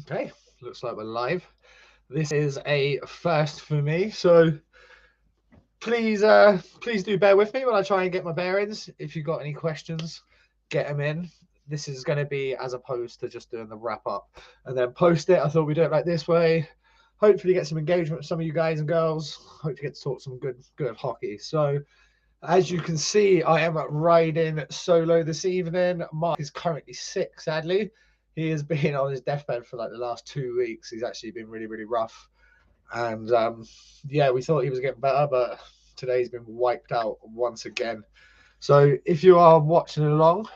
Okay, looks like we're live. This is a first for me, so please do bear with me when I try and get my bearings. If you've got any questions, get them in. This is going to be as opposed to just doing the wrap up and then post it. I thought we'd do it like this way. Hopefully get some engagement with some of you guys and girls. Hopefully get to talk some good hockey. So as you can see, I am riding solo this evening. Mark is currently sick, sadly. He has been on his deathbed for like the last 2 weeks. He's actually been really, really rough. And yeah, we thought he was getting better, but today he's been wiped out once again. So if you are watching along,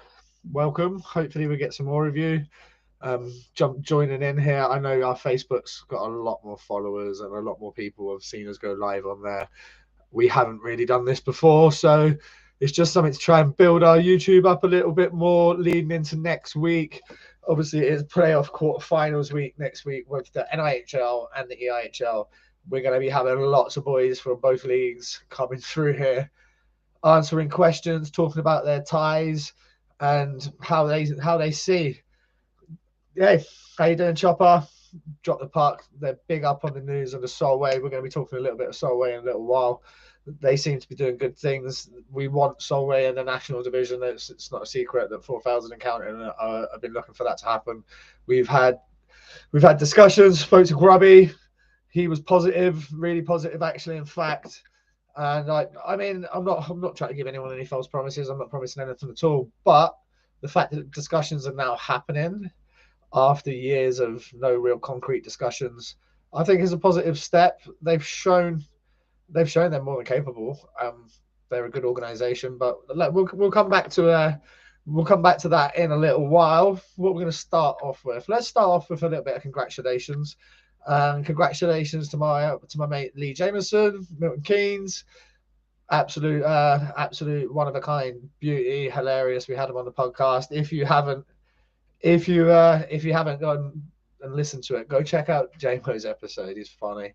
welcome. Hopefully we get some more of you joining in here. I know our Facebook's got a lot more followers and a lot more people have seen us go live on there. We haven't really done this before, so it's just something to try and build our YouTube up a little bit more leading into next week. Obviously, it is playoff quarterfinals week next week with the NIHL and the EIHL. We're going to be having lots of boys from both leagues coming through here, answering questions, talking about their ties and how they see. Hey, how you doing, Chopper? Drop the puck. They're big up on the news of the Solway. We're going to be talking a little bit of Solway in a little while. They seem to be doing good things. We want Solway in the national division. It's not a secret that 4,000 and counting have been looking for that to happen. We've had discussions. Spoke to Grubby. He was positive, really positive, actually. In fact, and I mean, I'm not trying to give anyone any false promises. I'm not promising anything at all. But the fact that discussions are now happening after years of no real concrete discussions, I think is a positive step. They've shown they're more than capable. They're a good organisation, but we'll come back to that in a little while. What we're going to start off with, let's start off with a little bit of congratulations. Congratulations to my mate Lee Jameson, Milton Keynes. Absolute one of a kind, beauty, hilarious. We had him on the podcast. If you haven't gone and listened to it, go check out Jamo's episode. He's funny.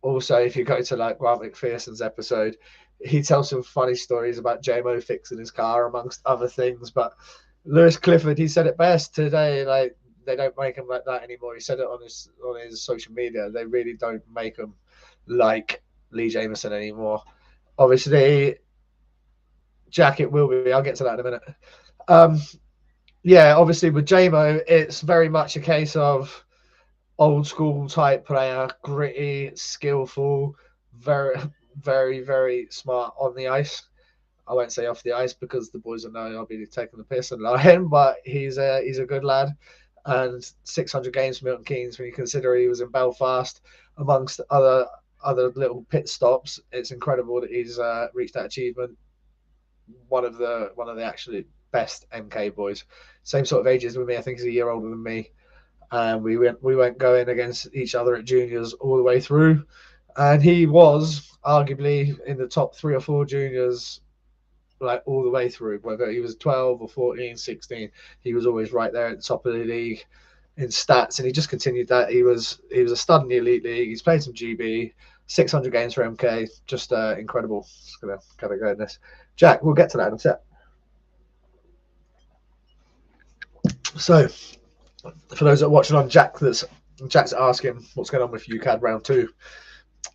Also, if you go to like Grant McPherson's episode, he tells some funny stories about Jamo fixing his car, amongst other things. But Lewis Clifford, he said it best today. Like, they don't make him like that anymore. He said it on his social media. They really don't make him like Lee Jameson anymore. Obviously, Jack, it will be. I'll get to that in a minute. Yeah, obviously with Jamo, it's very much a case of old school type player, gritty, skillful, very, very, very smart on the ice. I won't say off the ice because the boys will know I'll be taking the piss and lying, but he's a good lad. And 600 games for Milton Keynes, when you consider he was in Belfast amongst other little pit stops, it's incredible that he's reached that achievement. One of the actually best MK boys, same sort of ages with me. I think he's a year older than me. And we went going against each other at juniors all the way through, and he was arguably in the top 3 or 4 juniors, like all the way through. Whether he was 12 or 14, 16, he was always right there at the top of the league in stats, and he just continued that. He was a stud in the elite league. He's played some GB, 600 games for MK, just incredible. Just gotta go in this. Jack, we'll get to that in a sec. So, for those that are watching on, Jack's asking what's going on with UCAD round 2.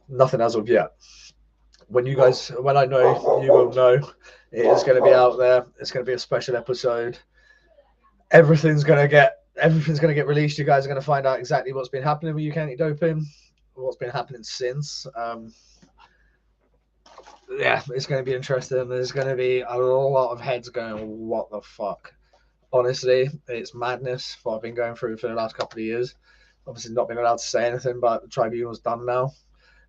Nothing as of yet. When I know, you will know. It is going to be out there. It's going to be a special episode. Everything's going to get released. You guys are going to find out exactly what's been happening with UK anti-doping, what's been happening since. Yeah, it's going to be interesting. There's going to be a lot of heads going, what the fuck? Honestly, it's madness what I've been going through for the last couple of years. Obviously not been allowed to say anything, but the tribunal's done now.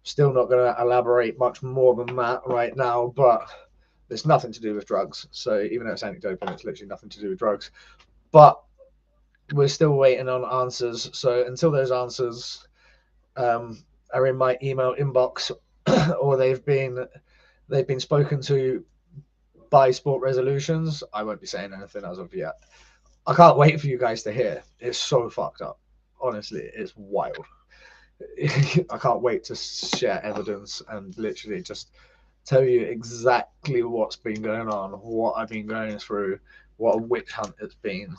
Still not going to elaborate much more than that right now, but there's nothing to do with drugs. So even though it's anti-doping, it's literally nothing to do with drugs. But we're still waiting on answers. So until those answers are in my email inbox or they've been spoken to by Sport Resolutions, I won't be saying anything as of yet. I can't wait for you guys to hear. It's so fucked up. Honestly, it's wild. I can't wait to share evidence and literally just tell you exactly what's been going on, what I've been going through, what a witch hunt it's been.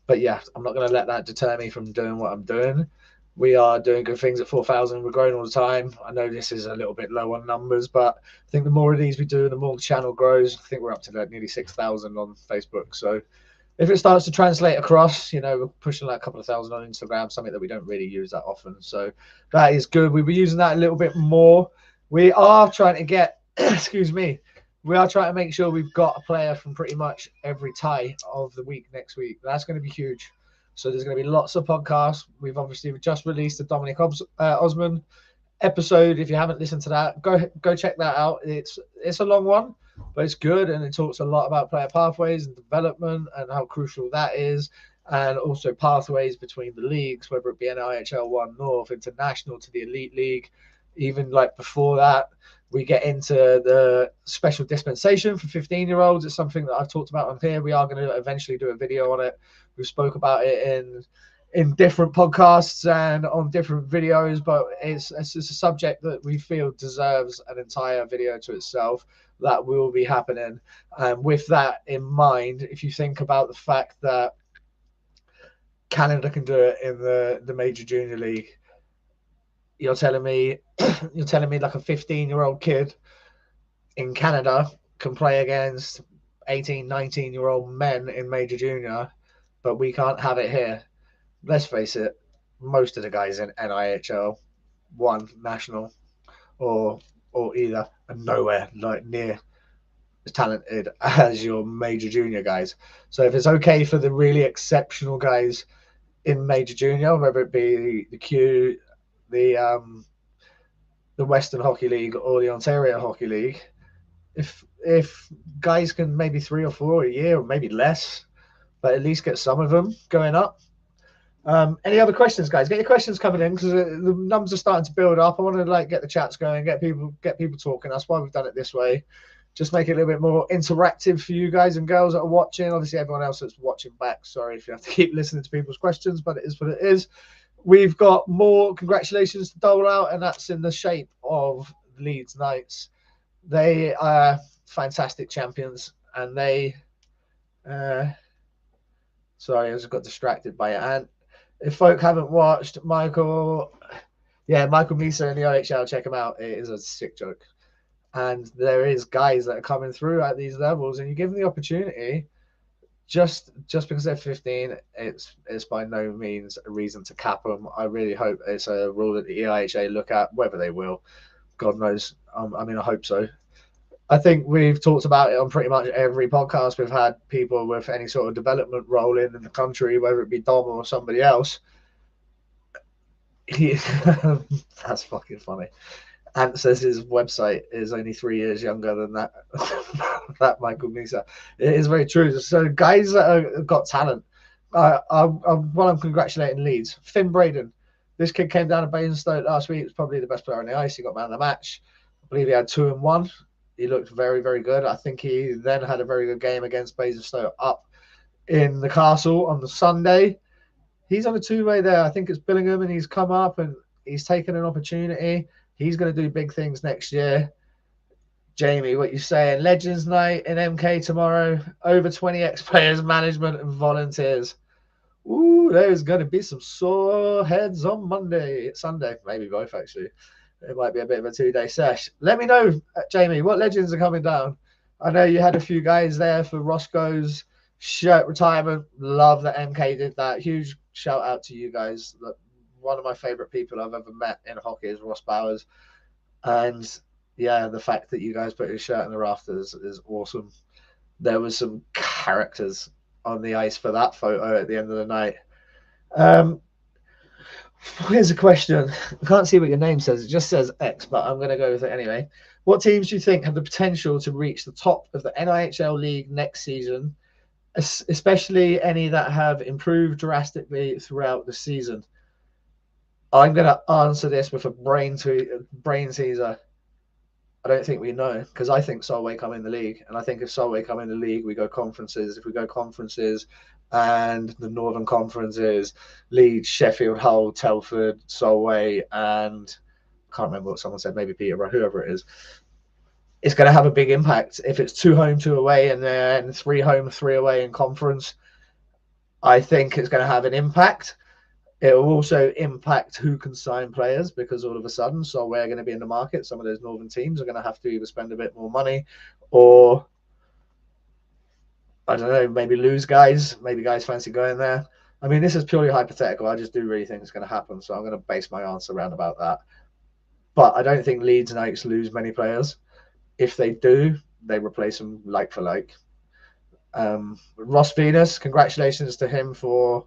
But yeah, I'm not going to let that deter me from doing what I'm doing. We are doing good things at 4,000. We're growing all the time. I know this is a little bit low on numbers, but I think the more of these we do, the more the channel grows. I think we're up to like nearly 6,000 on Facebook. So if it starts to translate across, you know, we're pushing like a couple of thousand on Instagram, something that we don't really use that often. So that is good. We'll be using that a little bit more. We are trying to get, excuse me, we are trying to make sure we've got a player from pretty much every tie of the week next week. That's going to be huge. So there's going to be lots of podcasts. We've obviously just released the Dominic Osman episode. If you haven't listened to that, go check that out. It's a long one, but it's good, and it talks a lot about player pathways and development and how crucial that is, and also pathways between the leagues, whether it be NIHL 1 North, International to the Elite League. Even like before that, we get into the special dispensation for 15-year-olds. It's something that I've talked about on here. We are going to eventually do a video on it. We spoke about it in different podcasts and on different videos, but it's a subject that we feel deserves an entire video to itself. That will be happening. And with that in mind, if you think about the fact that Canada can do it in the major junior league, you're telling me like a 15-year-old kid in Canada can play against 18, 19-year-old men in major junior, but we can't have it here. Let's face it, most of the guys in NIHL 1 national or either are nowhere like near as talented as your major junior guys. So if it's okay for the really exceptional guys in major junior, whether it be the Q, the Western Hockey League or the Ontario Hockey League, if guys can maybe 3 or 4 a year or maybe less, but at least get some of them going up. Any other questions, guys? Get your questions coming in, because the numbers are starting to build up. I want to like get the chats going, get people talking. That's why we've done it this way. Just make it a little bit more interactive for you guys and girls that are watching. Obviously, everyone else that's watching back, sorry if you have to keep listening to people's questions, but it is what it is. We've got more congratulations to dole out, and that's in the shape of Leeds Knights. They are fantastic champions, and they sorry, I just got distracted by it. And if folk haven't watched Michael Misa in the EIHL, check him out. It is a sick joke. And there is guys that are coming through at these levels, and you give them the opportunity. Just because they're 15, it's by no means a reason to cap them. I really hope it's a rule that the EIHA look at. Whether they will, God knows. I mean, I hope so. I think we've talked about it on pretty much every podcast. We've had people with any sort of development role in the country, whether it be Dom or somebody else. That's fucking funny. Ant says his website is only 3 years younger than that that Michael Misa. It is very true. So guys that have got talent, I'm congratulating Leeds. Finn Braden, this kid came down to Basingstoke last week. He was probably the best player on the ice. He got man of the match. I believe he had 2 and 1. He looked very, very good. I think he then had a very good game against Basingstoke up in the Castle on the Sunday. He's on a 2-way there. I think it's Billingham, and he's come up and he's taken an opportunity. He's going to do big things next year. Jamie, what you saying? Legends Night in MK tomorrow. Over 20 ex-players, management, and volunteers. Ooh, there's going to be some sore heads on Sunday. Maybe both, actually. It might be a bit of a 2-day sesh. Let me know, Jamie, what legends are coming down. I know you had a few guys there for Roscoe's shirt retirement. Love that MK did that. Huge shout out to you guys. One of my favorite people I've ever met in hockey is Ross Bowers. And yeah, the fact that you guys put his shirt in the rafters is awesome. There was some characters on the ice for that photo at the end of the night. Here's a question. I can't see what your name says. It just says X, but I'm going to go with it anyway. What teams do you think have the potential to reach the top of the NIHL League next season, especially any that have improved drastically throughout the season? I'm going to answer this with a brain teaser. I don't think we know, because I think Solway come in the league. And I think if Solway come in the league, we go conferences. If we go conferences and the Northern Conference is Leeds, Sheffield, Hull, Telford, Solway, and I can't remember what someone said, maybe Peterborough, whoever it is. It's going to have a big impact. If it's 2 home, 2 away, and then 3 home, 3 away in conference, I think it's going to have an impact. It will also impact who can sign players, because all of a sudden, so we're going to be in the market. Some of those northern teams are going to have to either spend a bit more money, or I don't know, maybe lose guys. Maybe guys fancy going there. I mean, this is purely hypothetical. I just do really think it's going to happen. So I'm going to base my answer around about that. But I don't think Leeds and Oaks lose many players. If they do, they replace them like for like. Ross Venus, congratulations to him for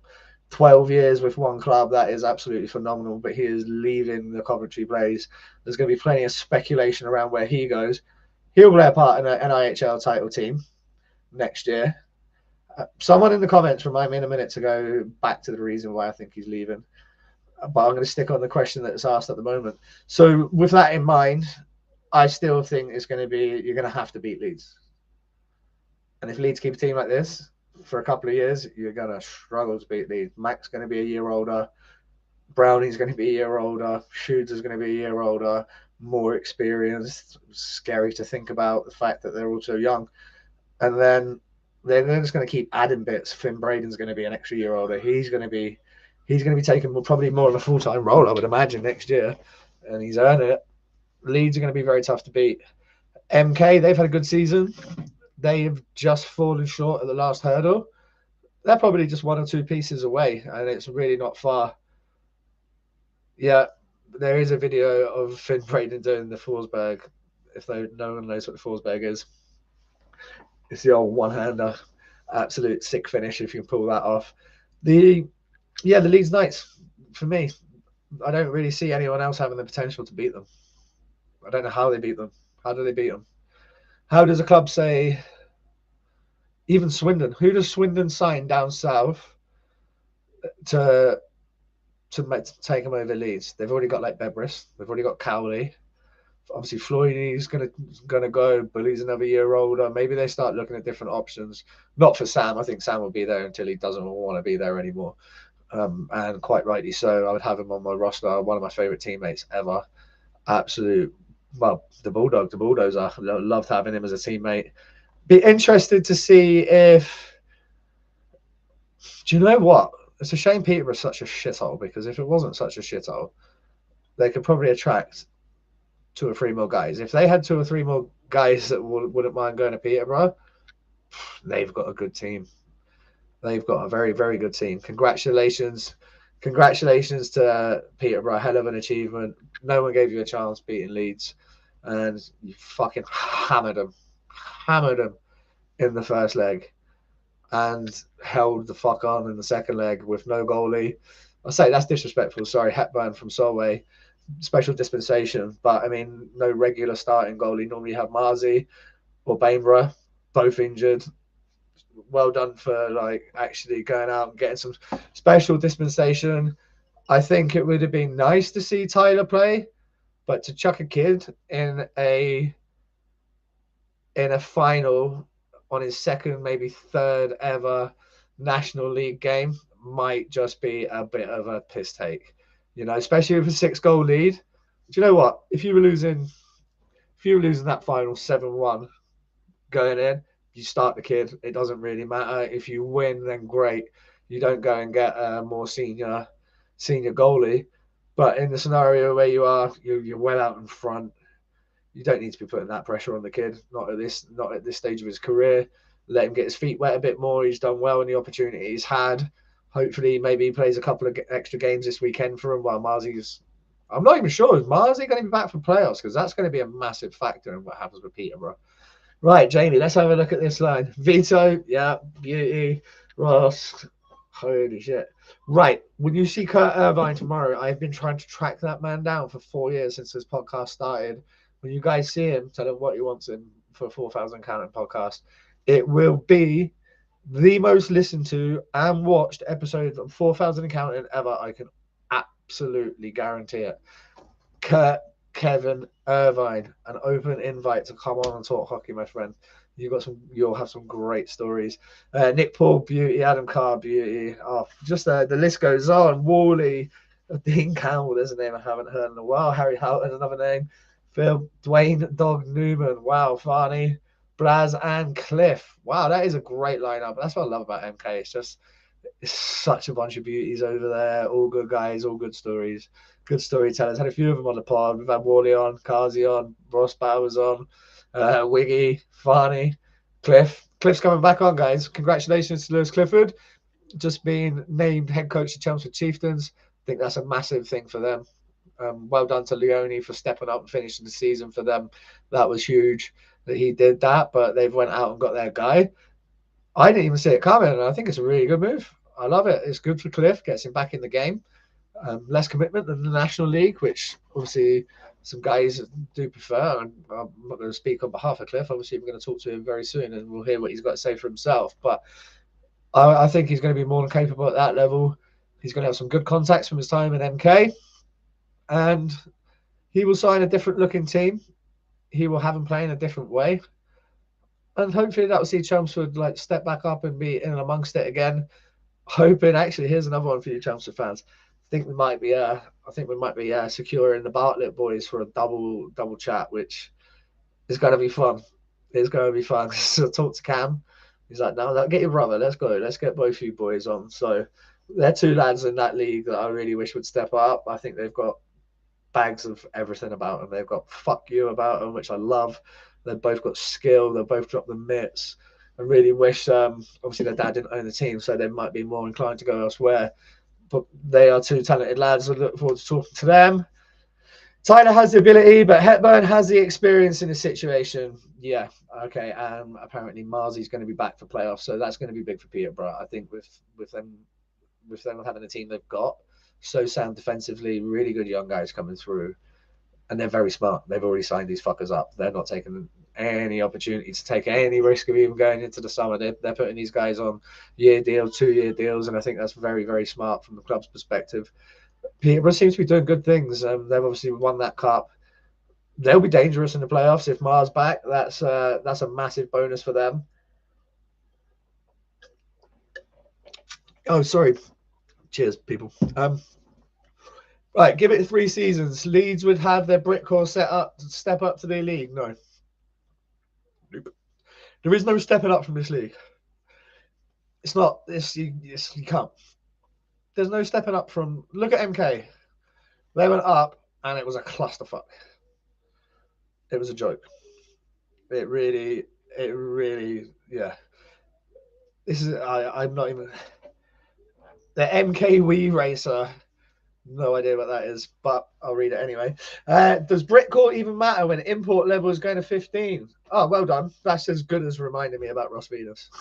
12 years with one club. That is absolutely phenomenal. But he is leaving the Coventry Blaze. There's going to be plenty of speculation around where he goes. He'll play a part in an NIHL title team next year. Someone in the comments remind me in a minute to go back to the reason why I think he's leaving. But I'm going to stick on the question that's asked at the moment. So with that in mind, I still think it's going to be, you're going to have to beat Leeds. And if Leeds keep a team like this for a couple of years, you're going to struggle to beat Leeds. Mac's going to be a year older. Brownie's going to be a year older. Shooter's going to be a year older. More experienced. Scary to think about the fact that they're all so young. And then they're just going to keep adding bits. Finn Braden's going to be an extra year older. He's going to be taking probably more of a full-time role, I would imagine, next year. And he's earned it. Leeds are going to be very tough to beat. MK, they've had a good season. They've just fallen short at the last hurdle. They're probably just one or two pieces away, and it's really not far. Yeah, there is a video of Finn Braden doing the Forsberg. If no one knows what the Forsberg is, it's the old one-hander. Absolute sick finish if you can pull that off. The Leeds Knights, for me, I don't really see anyone else having the potential to beat them. I don't know how they beat them. How do they beat them? How does a club say, even Swindon, who does Swindon sign down south to take them over Leeds? They've already got like Bebris. They've already got Cowley. Obviously, Floyd's gonna go, but he's another year older. Maybe they start looking at different options. Not for Sam. I think Sam will be there until he doesn't want to be there anymore. And quite rightly so. I would have him on my roster. One of my favourite teammates ever. Absolute, well, the Bulldozer. Loved having him as a teammate. Be interested to see if. Do you know what? It's a shame Peterborough's such a shithole, because if it wasn't such a shithole, they could probably attract 2 or 3 more guys. If they had 2 or 3 more guys that wouldn't mind going to Peterborough, they've got a good team. They've got a very, very good team. Congratulations to Peterborough. Hell of an achievement. No one gave you a chance beating Leeds, and you fucking hammered them in the first leg, and held the fuck on in the second leg with no goalie. I say that's disrespectful. Sorry, Hepburn from Solway. Special dispensation, but I mean, no regular starting goalie. Normally you have Marzi or Bainborough, both injured. Well done for like actually going out and getting some special dispensation. I think it would have been nice to see Tyler play, but to chuck a kid in a final on his second, maybe third ever National League game might just be a bit of a piss take. You know, especially with a 6-goal lead. Do you know what? If you were losing that final 7-1 going in, you start the kid. It doesn't really matter. If you win, then great. You don't go and get a more senior goalie. But in the scenario where you're well out in front, you don't need to be putting that pressure on the kid. Not at this stage of his career. Let him get his feet wet a bit more. He's done well in the opportunity he's had. Hopefully, maybe he plays a couple of extra games this weekend for him while Marzi's. I'm not even sure. Is Marzi going to be back for playoffs? Because that's going to be a massive factor in what happens with Peterborough. Right, Jamie, let's have a look at this line. Vito, yeah, Beauty, Ross. Holy shit. Right, when you see Kurt Irvine tomorrow, I've been trying to track that man down for 4 years since this podcast started. When you guys see him, tell him what he wants in for a 4,000 Counting podcast. It will be the most listened to and watched episode of 4,000 Counting ever. I can absolutely guarantee it. Kurt Kevin Irvine, an open invite to come on and talk hockey, my friend. You'll have some great stories. Nick Paul, beauty. Adam Carr, beauty. Oh, just the list goes on. Wally, Dean Campbell, there's a name I haven't heard in a while. Harry Houghton, another name. Phil, Dwayne, Dog Newman. Wow, Farney, Braz, and Cliff. Wow, that is a great lineup. That's what I love about MK. It's just It's such a bunch of beauties over there. All good guys, all good stories, good storytellers. Had a few of them on the pod. We've had Wally on, Kazi on, Ross Bowers on, Wiggy, Farney, Cliff. Cliff's coming back on, guys. Congratulations to Lewis Clifford, just being named head coach of Chelmsford Chieftains. I think that's a massive thing for them. Well done to Leone for stepping up and finishing the season for them. That was huge that he did that, but they've went out and got their guy. I didn't even see it coming, and I think it's a really good move. I love it. It's good for Cliff, gets him back in the game. Less commitment than the National League, which obviously some guys do prefer. And I'm not going to speak on behalf of Cliff. Obviously, we're going to talk to him very soon, and we'll hear what he's got to say for himself. But I think he's going to be more than capable at that level. He's going to have some good contacts from his time in MK, and he will sign a different looking team. He will have him playing a different way. And hopefully that will see Chelmsford like step back up and be in and amongst it again. Hoping, actually, here's another one for you Chelmsford fans. I think we might be securing the Bartlett boys for a double chat, which is going to be fun. It's going to be fun. So talk to Cam. He's like, no, get your brother. Let's go. Let's get both you boys on. So they're two lads in that league that I really wish would step up. I think they've got bags of everything about them. They've got fuck you about them, which I love. They've both got skill. They've both dropped the mitts. I really wish, obviously, their dad didn't own the team, so they might be more inclined to go elsewhere. But they are two talented lads. I look forward to talking to them. Tyler has the ability, but Hepburn has the experience in the situation. Yeah, okay. Apparently, Marzi's going to be back for playoffs, so that's going to be big for Peterborough. I think with them having the team they've got, so sound defensively, really good young guys coming through. And they're very smart. They've already signed these fuckers up. They're not taking any opportunity to take any risk of even going into the summer. They're putting these guys on year deals, 2-year deals, and I think that's very, very smart from the club's perspective. Peterborough seems to be doing good things. They've obviously won that cup. They'll be dangerous in the playoffs if Mars back. That's a massive bonus for them. Oh, sorry. Cheers, people. Right, give it 3 seasons. Leeds would have their brick core set up to step up to their league. No. Nope. There is no stepping up from this league. It's not this. You can't. There's no stepping up from. Look at MK. They went up and it was a clusterfuck. It was a joke. It really, yeah. This is. I'm not even. The MK Wii Racer. No idea what that is, but I'll read it anyway. Does Britcourt even matter when import level is going to 15? Oh, well done. That's as good as reminding me about Ross Venus.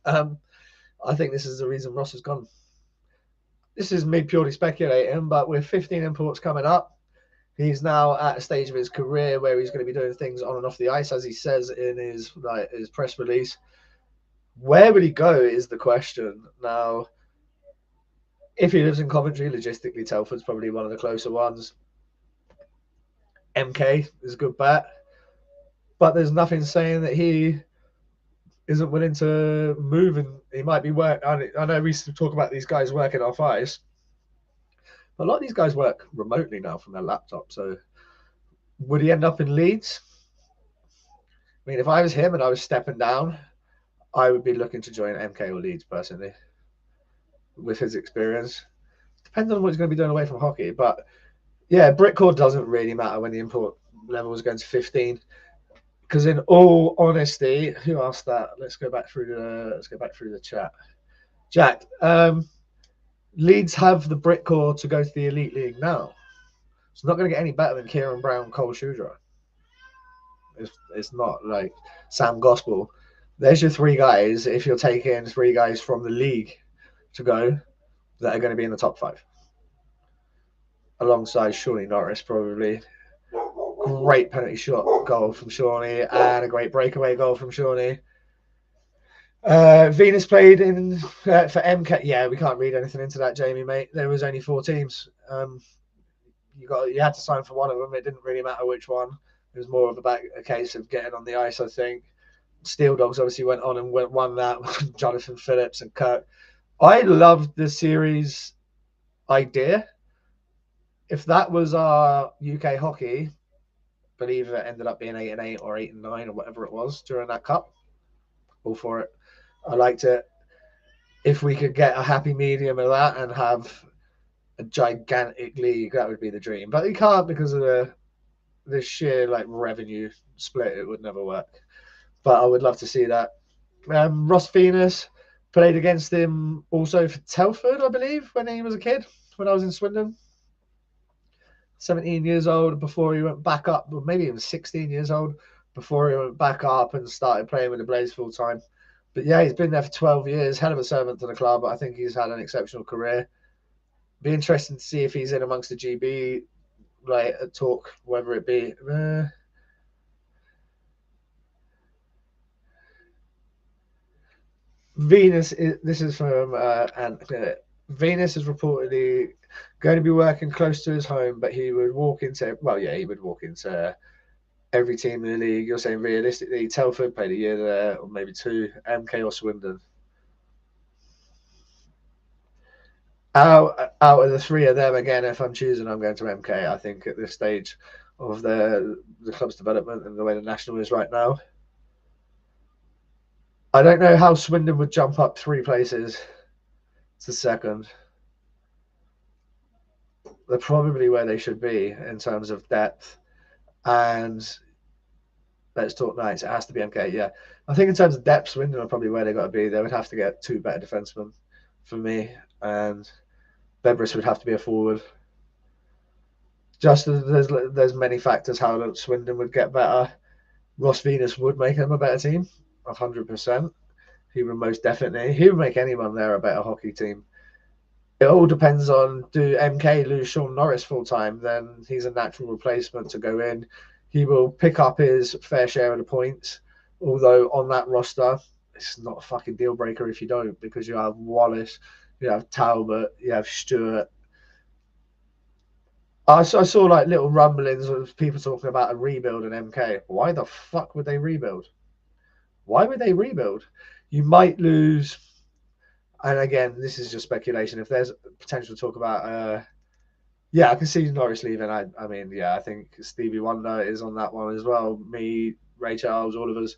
I think this is the reason Ross has gone. This is me purely speculating, but with 15 imports coming up, he's now at a stage of his career where he's going to be doing things on and off the ice, as he says in his press release. Where would he go is the question. Now, if he lives in Coventry, logistically, Telford's probably one of the closer ones. MK is a good bet. But there's nothing saying that he isn't willing to move, and he might be work. I know we used to talk about these guys working off ice. But a lot of these guys work remotely now from their laptop. So would he end up in Leeds? I mean, if I was him and I was stepping down, I would be looking to join MK or Leeds personally. With his experience, depends on what he's going to be doing away from hockey. But yeah, Britcourt doesn't really matter when the import level is going to 15. Because in all honesty, who asked that? Let's go back through the chat. Jack, Leeds have the Britcourt to go to the Elite League now. It's not going to get any better than Kieran Brown, Cole Shudra. It's not like Sam Gospel. There's your 3 guys. If you're taking 3 guys from the league to go, that are going to be in the top 5. Alongside Shawnee Norris, probably. Great penalty shot goal from Shawnee and a great breakaway goal from Shawnee. Venus played in for MK. Yeah, we can't read anything into that, Jamie, mate. There was only 4 teams. You had to sign for one of them. It didn't really matter which one. It was more of a case of getting on the ice, I think. Steel Dogs obviously went on and won that with Jonathan Phillips and Kirk. I loved the series idea. If that was our UK hockey, I believe it ended up being 8-8 or 8-9 or whatever it was during that cup. All for it. I liked it. if we could get a happy medium of that and have a gigantic league, that would be the dream. But you can't because of the sheer like revenue split. It would never work. But I would love to see that. Ross Venus played against him also for Telford, I believe, when he was a kid, when I was in Swindon. 17 years old before he went back up, or maybe he was 16 years old before he went back up and started playing with the Blaze full time. But yeah, he's been there for 12 years, hell of a servant to the club. I think he's had an exceptional career. Be interesting to see if he's in amongst the GB, like a talk, whether it be. Venus, this is from Venus is reportedly going to be working close to his home, but he would walk into, well, yeah, he would walk into every team in the league. You're saying realistically, Telford played a year there, or maybe two, MK or Swindon. Out of the three of them, again, if I'm choosing, I'm going to MK. I think at this stage of the club's development and the way the national is right now, I don't know how Swindon would jump up 3 places to second. They're probably where they should be in terms of depth. And let's talk nights. It has to be MK. Yeah, I think in terms of depth, Swindon are probably where they got to be. They would have to get 2 better defensemen for me, and Beveris would have to be a forward. Just as there's many factors how Swindon would get better. Ross Venus would make them a better team, 100%. He would most definitely. He would make anyone there a better hockey team. It all depends on, do MK lose Sean Norris full time? Then he's a natural replacement to go in. He will pick up his fair share of the points. Although on that roster, it's not a fucking deal breaker if you don't, because you have Wallace, you have Talbot, you have Stewart. I saw like little rumblings of people talking about a rebuild in MK. Why the fuck would they rebuild? Why would they rebuild? You might lose, and again, this is just speculation. If there's potential to talk about, yeah, I can see Norris leaving. I mean, yeah, I think Stevie Wonder is on that one as well. Me, Ray Charles, all of us.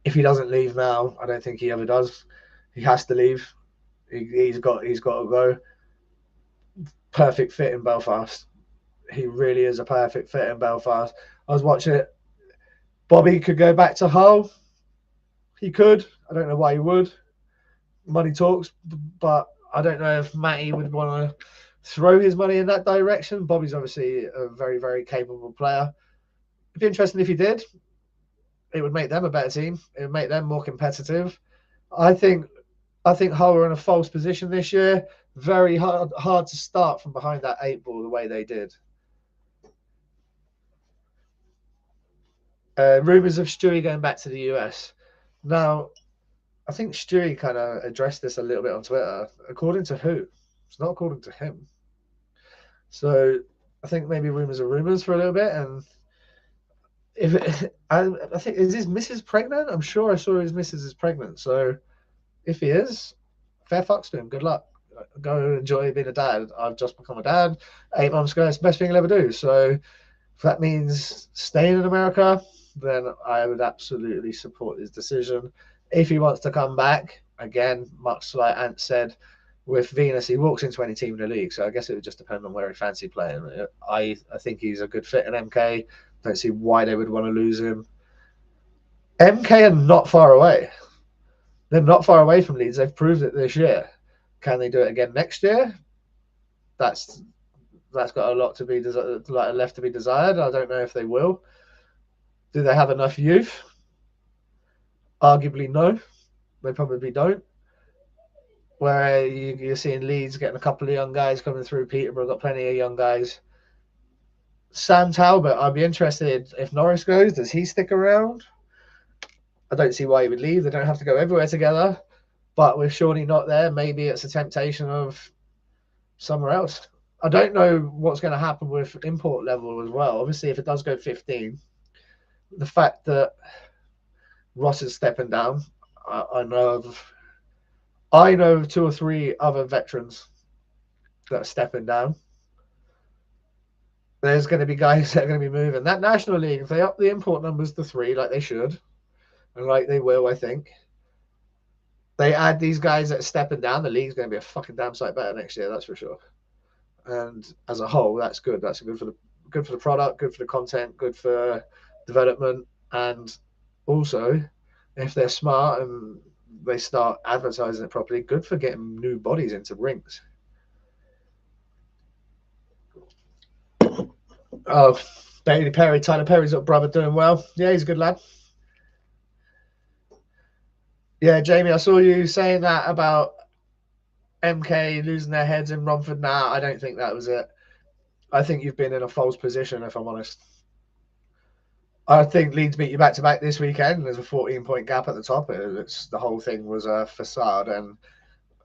If he doesn't leave now, I don't think he ever does. He has to leave. He's got to go. Perfect fit in Belfast. He really is a perfect fit in Belfast. I was watching it. Bobby could go back to Hull. He could. I don't know why he would. Money talks, but I don't know if Matty would want to throw his money in that direction. Bobby's obviously a very, very capable player. It'd be interesting if he did. It would make them a better team. It would make them more competitive. I think Hull are in a false position this year. Very hard to start from behind that 8 ball the way they did. Rumours of Stewie going back to the US. Now, I think Stewie kind of addressed this a little bit on Twitter. According to who? It's not according to him. So I think maybe rumours are rumours for a little bit. And I think, is his missus pregnant? I'm sure I saw his missus is pregnant. So if he is, fair fucks to him. Good luck. Go enjoy being a dad. I've just become a dad. 8 months ago, it's the best thing I'll ever do. So if that means staying in America, then I would absolutely support his decision. If he wants to come back, again, much like Ant said, with Venus, he walks into any team in the league. So I guess it would just depend on where he fancy playing. I think he's a good fit in MK. Don't see why they would want to lose him. MK are not far away. They're not far away from Leeds. They've proved it this year. Can they do it again next year? That's got a lot to be left to be desired. I don't know if they will. Do they have enough youth? Arguably, no. They probably don't. Where you're seeing Leeds getting a couple of young guys coming through. Peterborough got plenty of young guys. Sam Talbot, I'd be interested if Norris goes. Does he stick around? I don't see why he would leave. They don't have to go everywhere together. But with Shawnee not there, maybe it's a temptation of somewhere else. I don't know what's going to happen with import level as well. Obviously, if it does go 15, the fact that Ross is stepping down, I know of 2 or 3 other veterans that are stepping down. There's going to be guys that are going to be moving. That National League, if they up the import numbers to 3 like they should, and like they will, I think, they add these guys that are stepping down, the league's going to be a fucking damn sight better next year. That's for sure. And as a whole, that's good. That's good for the product, good for the content, good for development, and also if they're smart and they start advertising it properly, good for getting new bodies into rings. Oh, Bailey Perry, Tyler Perry's little brother, doing well. Yeah, he's a good lad. Yeah, Jamie, I saw you saying that about MK losing their heads in Romford. Nah, I don't think that was it. I think you've been in a false position, if I'm honest. I think Leeds beat you back to back this weekend. There's a 14-point gap at the top. The whole thing was a facade, and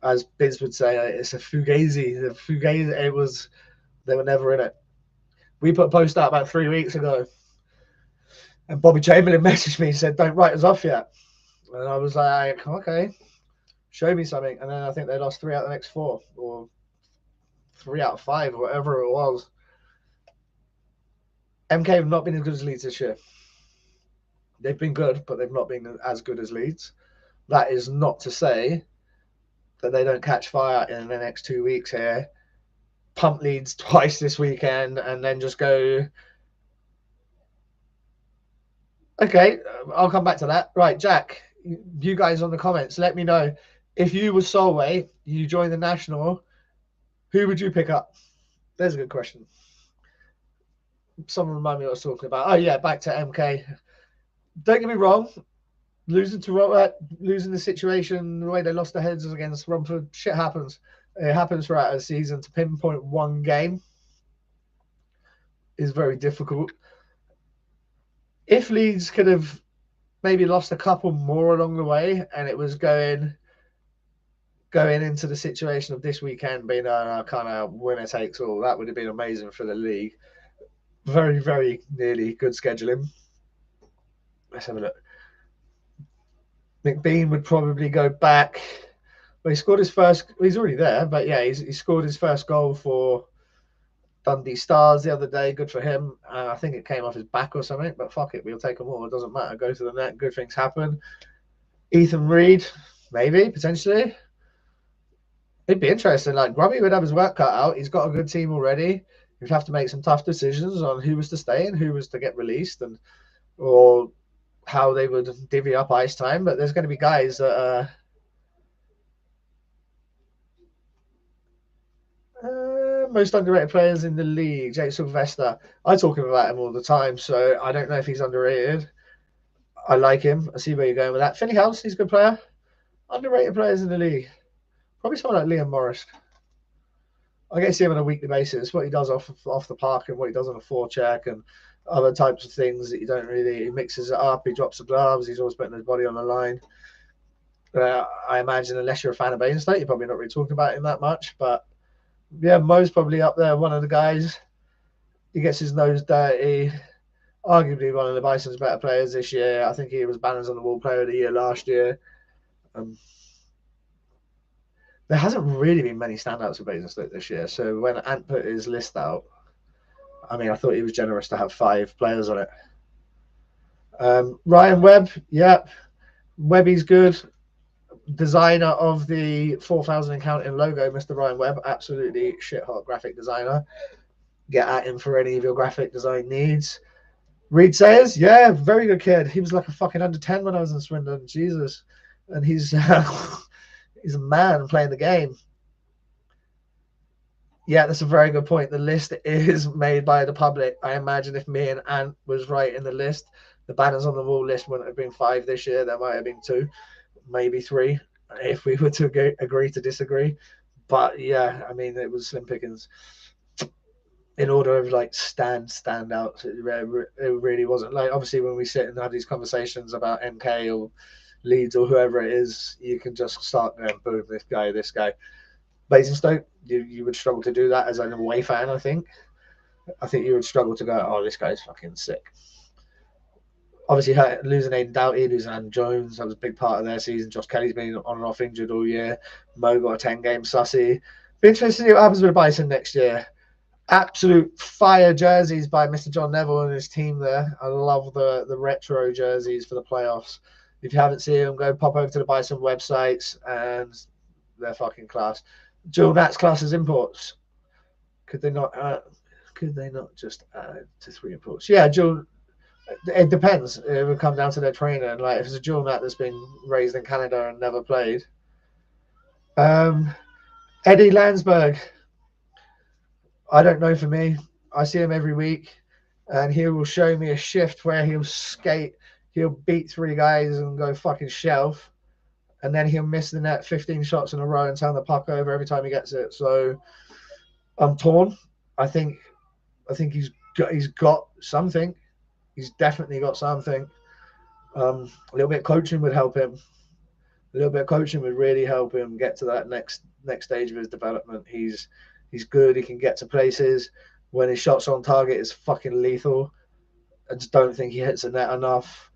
as Biz would say, it's a fugazi. The fugazi. They were never in it. We put a post out about 3 weeks ago, and Bobby Chamberlain messaged me and said, "Don't write us off yet." And I was like, "Okay, show me something." And then I think they lost 3 out of the next 4, or 3 out of 5, or whatever it was. MK have not been as good as Leeds this year. They've been good, but they've not been as good as Leeds. That is not to say that they don't catch fire in the next 2 weeks here, pump Leeds twice this weekend, and then just go. Okay, I'll come back to that. Right, Jack, you guys on the comments, let me know. If you were Solway, you joined the National, who would you pick up? There's a good question. Someone remind me what I was talking about. Oh, yeah, back to MK. Don't get me wrong. Losing the situation, the way they lost their heads against Romford, shit happens. It happens throughout a season. To pinpoint one game is very difficult. If Leeds could have maybe lost a couple more along the way, and it was going into the situation of this weekend being a kind of winner takes all, that would have been amazing for the league. Very, very nearly good scheduling. Let's have a look. McBean would probably go back. Well, he scored his first. He's already there, but yeah, he scored his first goal for Dundee Stars the other day. Good for him. I think it came off his back or something, but fuck it, we'll take them all. It doesn't matter. Go to the net. Good things happen. Ethan Reed, maybe potentially. It'd be interesting. Like Grubby would have his work cut out. He's got a good team already. You'd have to make some tough decisions on who was to stay and who was to get released, or how they would divvy up ice time. But there's going to be guys that most underrated players in the league. Jake Sylvester. I talk about him all the time, so I don't know if he's underrated. I like him. I see where you're going with that. Finney House, he's a good player. Underrated players in the league. Probably someone like Liam Morris. I get to see him on a weekly basis. What he does off the park and what he does on a forecheck and other types of things that you don't really. He mixes it up. He drops the gloves. He's always putting his body on the line. I imagine unless you're a fan of Basingstoke, you're probably not really talking about him that much. But yeah, Mo's probably up there. One of the guys. He gets his nose dirty. Arguably one of the Bison's better players this year. I think he was Banners on the Wall Player of the Year last year. There hasn't really been many standouts for Basingstoke this year. So when Ant put his list out, I mean, I thought he was generous to have 5 players on it. Ryan Webb, yeah. Webby's good. Designer of the 4,000 and counting logo, Mr. Ryan Webb, absolutely shit-hot graphic designer. Get at him for any of your graphic design needs. Reed Sayers, yeah, very good kid. He was like a fucking under 10 when I was in Swindon. Jesus. And he's he's a man playing the game. Yeah, that's a very good point. The list is made by the public. I imagine if me and Ant was right in the list, the Banners on the Wall list wouldn't have been 5 this year. There might have been 2, maybe 3, if we were to agree to disagree. But yeah, I mean, it was slim pickings. In order of like standouts, it really wasn't. Like obviously when we sit and have these conversations about MK or Leeds or whoever it is, you can just start going, boom, this guy. Basingstoke, you would struggle to do that as an away fan. I think you would struggle to go, oh, this guy's fucking sick. Obviously, losing Aidan Doughty, losing Adam Jones, that was a big part of their season. Josh Kelly's been on and off injured all year. Mo got a 10-game sussy. Be interesting to see what happens with Bison next year. Absolute fire jerseys by Mr. John Neville and his team there. I love the retro jerseys for the playoffs. If you haven't seen them, go pop over to the Bison websites, and they're fucking class. Dual Nats class as imports. Could they not? Could they not just add to 3 imports? Yeah, dual. It depends. It would come down to their trainer. And like, if it's a dual nat that's been raised in Canada and never played. Eddie Landsberg. I don't know for me. I see him every week, and he will show me a shift where he'll skate, he'll beat 3 guys and go fucking shelf, and then he'll miss the net 15 shots in a row and turn the puck over every time he gets it. So I'm torn. I think he's got something. He's definitely got something. A little bit of coaching would help him. A little bit of coaching would really help him get to that next stage of his development. He's good. He can get to places. When his shots on target is fucking lethal. I just don't think he hits the net enough.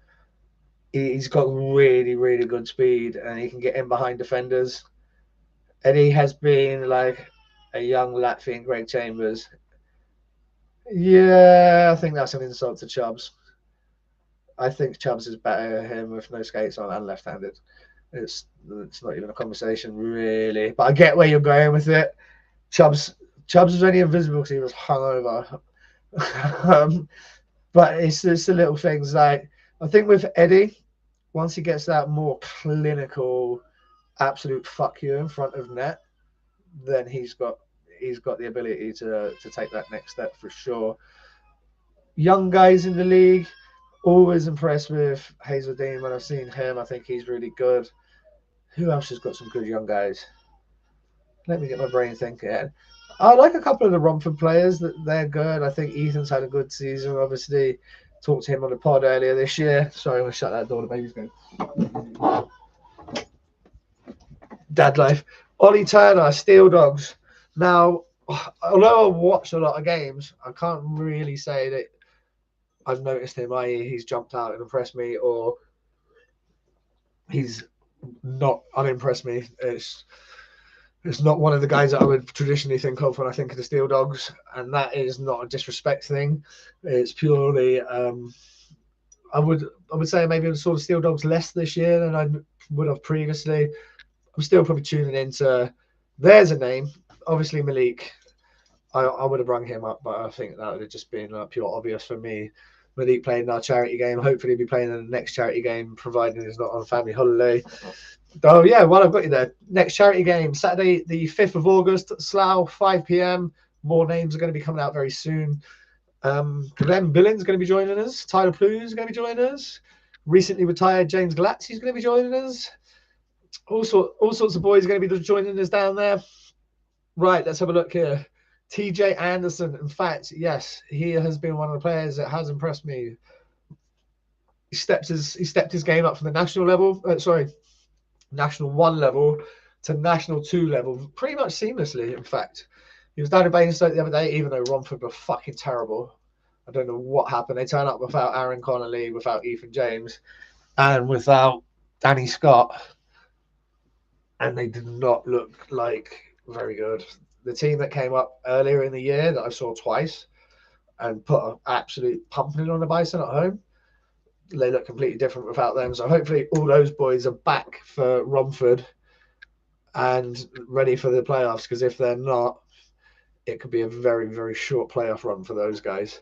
He's got really, really good speed, and he can get in behind defenders. Eddie has been like a young Latvian Greg Chambers. Yeah, I think that's an insult to Chubbs. I think Chubbs is better than him with no skates on and left-handed. It's not even a conversation, really. But I get where you're going with it. Chubbs was only invisible because he was hungover. But it's the little things. Like, I think with Eddie, once he gets that more clinical, absolute fuck you in front of net, then he's got the ability to take that next step for sure. Young guys in the league, always impressed with Hazeldine when I've seen him. I think he's really good. Who else has got some good young guys? Let me get my brain thinking. I like a couple of the Romford players. That they're good. I think Ethan's had a good season. Obviously, talked to him on the pod earlier this year. Sorry, I'm going to shut that door. The baby's going. Dad life. Ollie Turner, Steel Dogs. Now, although I've watched a lot of games, I can't really say that I've noticed him, i.e. he's jumped out and impressed me, or he's not unimpressed me. It's not one of the guys that I would traditionally think of when I think of the Steel Dogs, and that is not a disrespect thing. It's purely, I would say maybe I saw the Steel Dogs less this year than I would have previously. I'm still probably tuning into. There's a name, obviously Malik. I would have rung him up, but I think that would have just been pure obvious for me. Malik playing our charity game. Hopefully, he'll be playing in the next charity game, providing he's not on family holiday. Oh, yeah, well, I've got you there. Next charity game, Saturday, the 5th of August, Slough, 5 p.m. More names are going to be coming out very soon. Glenn Billings is going to be joining us. Tyler Plews is going to be joining us. Recently retired James Glatz is going to be joining us. All sorts of boys are going to be joining us down there. Right, let's have a look here. TJ Anderson, in fact, yes, he has been one of the players that has impressed me. He stepped his game up from the national level. National 1 level to National 2 level, pretty much seamlessly, in fact. He was down in Basingstoke the other day, even though Romford were fucking terrible. I don't know what happened. They turned up without Aaron Connolly, without Ethan James, and without Danny Scott. And they did not look like very good. The team that came up earlier in the year that I saw twice and put an absolute pumping on the Bison at home, they look completely different without them. So hopefully all those boys are back for Romford and ready for the playoffs, because if they're not, it could be a very, very short playoff run for those guys.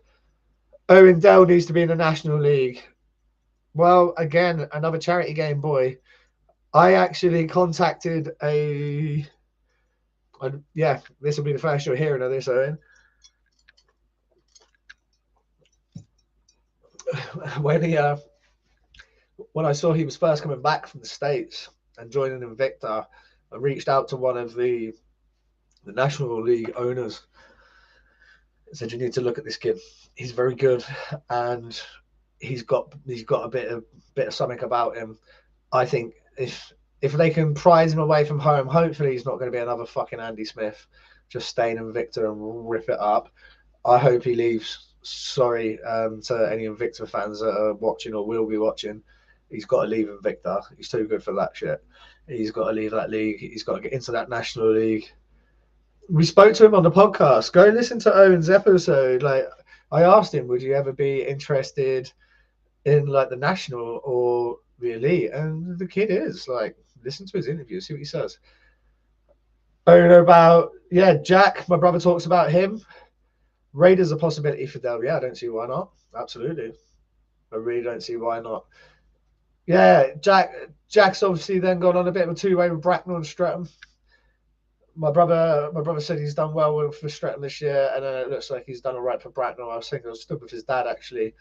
Owen Dell needs to be in the National League. Well, again, another charity game boy. I actually contacted this will be the first you're hearing of this, Owen. When I saw he was first coming back from the States and joining Invicta, I reached out to one of the National League owners. I said, you need to look at this kid. He's very good, and he's got a bit of something about him. I think if they can prize him away from home, hopefully he's not going to be another fucking Andy Smith, just staying Invicta and rip it up. I hope he leaves. Sorry to any Invicta fans that are watching or will be watching. He's got to leave Invicta. He's too good for that shit. He's got to leave that league. He's got to get into that National League. We spoke to him on the podcast. Go listen to Owen's episode. Like, I asked him, would you ever be interested in like the national or the elite, and the kid is like, listen to his interview, see what he says. I don't know about, yeah, Jack, my brother talks about him. Raiders a possibility for Del. Yeah, I don't see why not. Absolutely. I really don't see why not. Yeah, Jack's obviously then gone on a bit of a two-way with Bracknell and Streatham. My brother said he's done well for Streatham this year, and it looks like he's done all right for Bracknell. I was thinking I was stood with his dad actually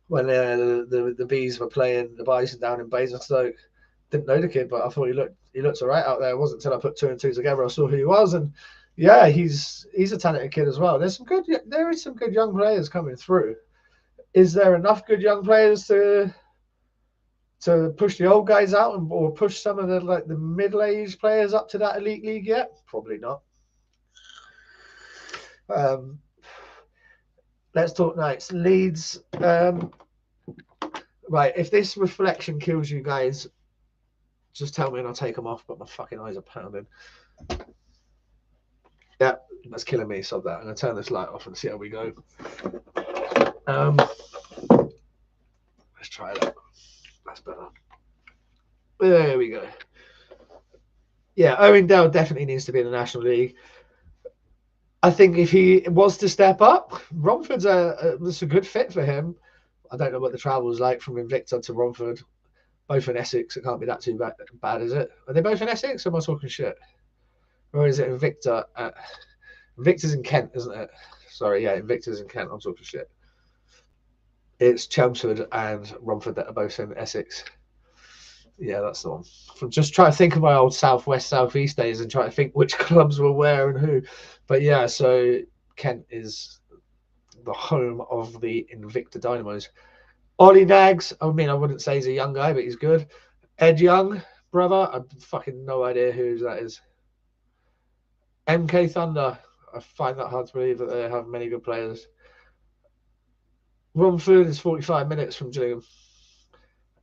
when the Bees were playing the Bison down in Basingstoke. Didn't know the kid, but I thought he looked all right out there. It wasn't until I put 2 and 2 together I saw who he was, and yeah, he's a talented kid as well. There is some good young players coming through. Is there enough good young players to push the old guys out or push some of the middle-aged players up to that elite league yet? Probably not. Let's talk Knights. Leeds. Right, if this reflection kills you guys, just tell me and I'll take them off, but my fucking eyes are pounding. Yeah, that's killing me, so that. I'm going to turn this light off and see how we go. Let's try that. That's better. There we go. Yeah, Owen Dell definitely needs to be in the National League. I think if he was to step up, Romford's a good fit for him. I don't know what the travel is like from Invicta to Romford. Both in Essex. It can't be that too bad, is it? Are they both in Essex, or am I talking shit? Or is it Invicta? Invicta's in Kent, isn't it? Sorry, yeah, Invicta's in Kent. I'm talking shit. It's Chelmsford and Romford that are both in Essex. Yeah, that's the one. From just trying to think of my old southwest, southeast days and try to think which clubs were where and who. But yeah, so Kent is the home of the Invicta Dynamos. Ollie Nags, I mean, I wouldn't say he's a young guy, but he's good. Ed Young, brother, I've fucking no idea who that is. MK Thunder, I find that hard to believe that they have many good players. Romford is 45 minutes from Gillingham.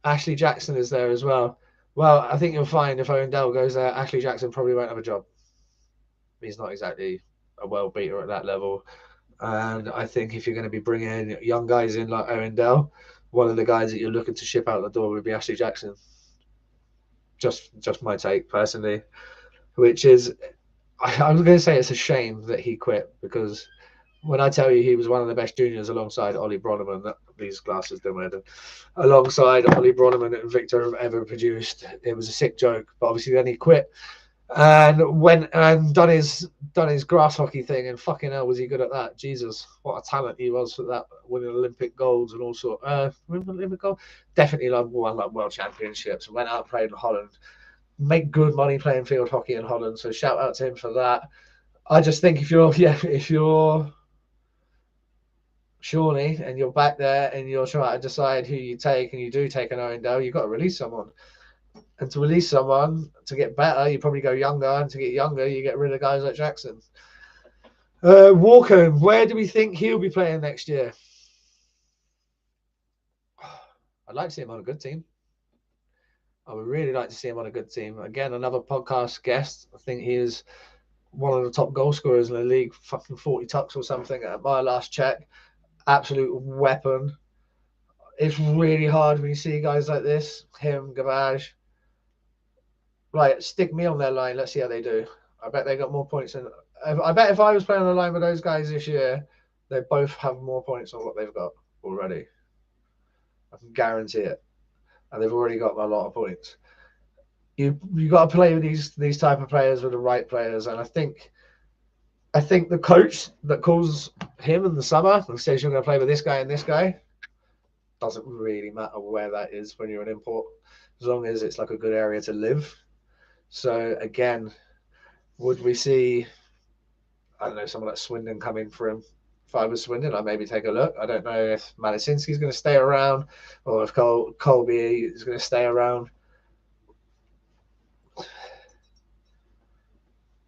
Ashley Jackson is there as well. Well, I think you'll find if Owen Dell goes there, Ashley Jackson probably won't have a job. He's not exactly a world beater at that level. And I think if you're going to be bringing young guys in like Owen Dell, one of the guys that you're looking to ship out the door would be Ashley Jackson. Just my take personally, which is, I was going to say it's a shame that he quit, because when I tell you he was one of the best juniors alongside Ollie Bronneman, these glasses don't matter, alongside Ollie Bronneman and Victor have ever produced, it was a sick joke. But obviously then he quit and went and done his grass hockey thing, and fucking hell was he good at that. Jesus, what a talent he was for that, winning Olympic golds and all sort. Olympic gold, definitely won like world championships, and went out and played in Holland, make good money playing field hockey in Holland. So shout out to him for that. I just think if you're Shawnee and you're back there and you're trying to decide who you take, and you do take an Owen Dell, you've got to release someone. And to release someone, to get better, you probably go younger. And to get younger, you get rid of guys like Jackson. Walker, where do we think he'll be playing next year? I'd like to see him on a good team. I would really like to see him on a good team. Again, another podcast guest. I think he is one of the top goal scorers in the league, fucking 40 tucks or something at my last check. Absolute weapon. It's really hard when you see guys like this, him, Gavage. Right, stick me on their line. Let's see how they do. I bet they got more points than. I bet if I was playing on the line with those guys this year, they both have more points on what they've got already. I can guarantee it. And they've already got a lot of points. You got to play with these type of players with the right players, and I think the coach that calls him in the summer and says you're going to play with this guy and this guy, doesn't really matter where that is when you're an import, as long as it's like a good area to live. So again, would we see, I don't know, someone like Swindon coming for him? If I was Swindon, I'd maybe take a look. I don't know if Malisinski's going to stay around or if Colby is going to stay around.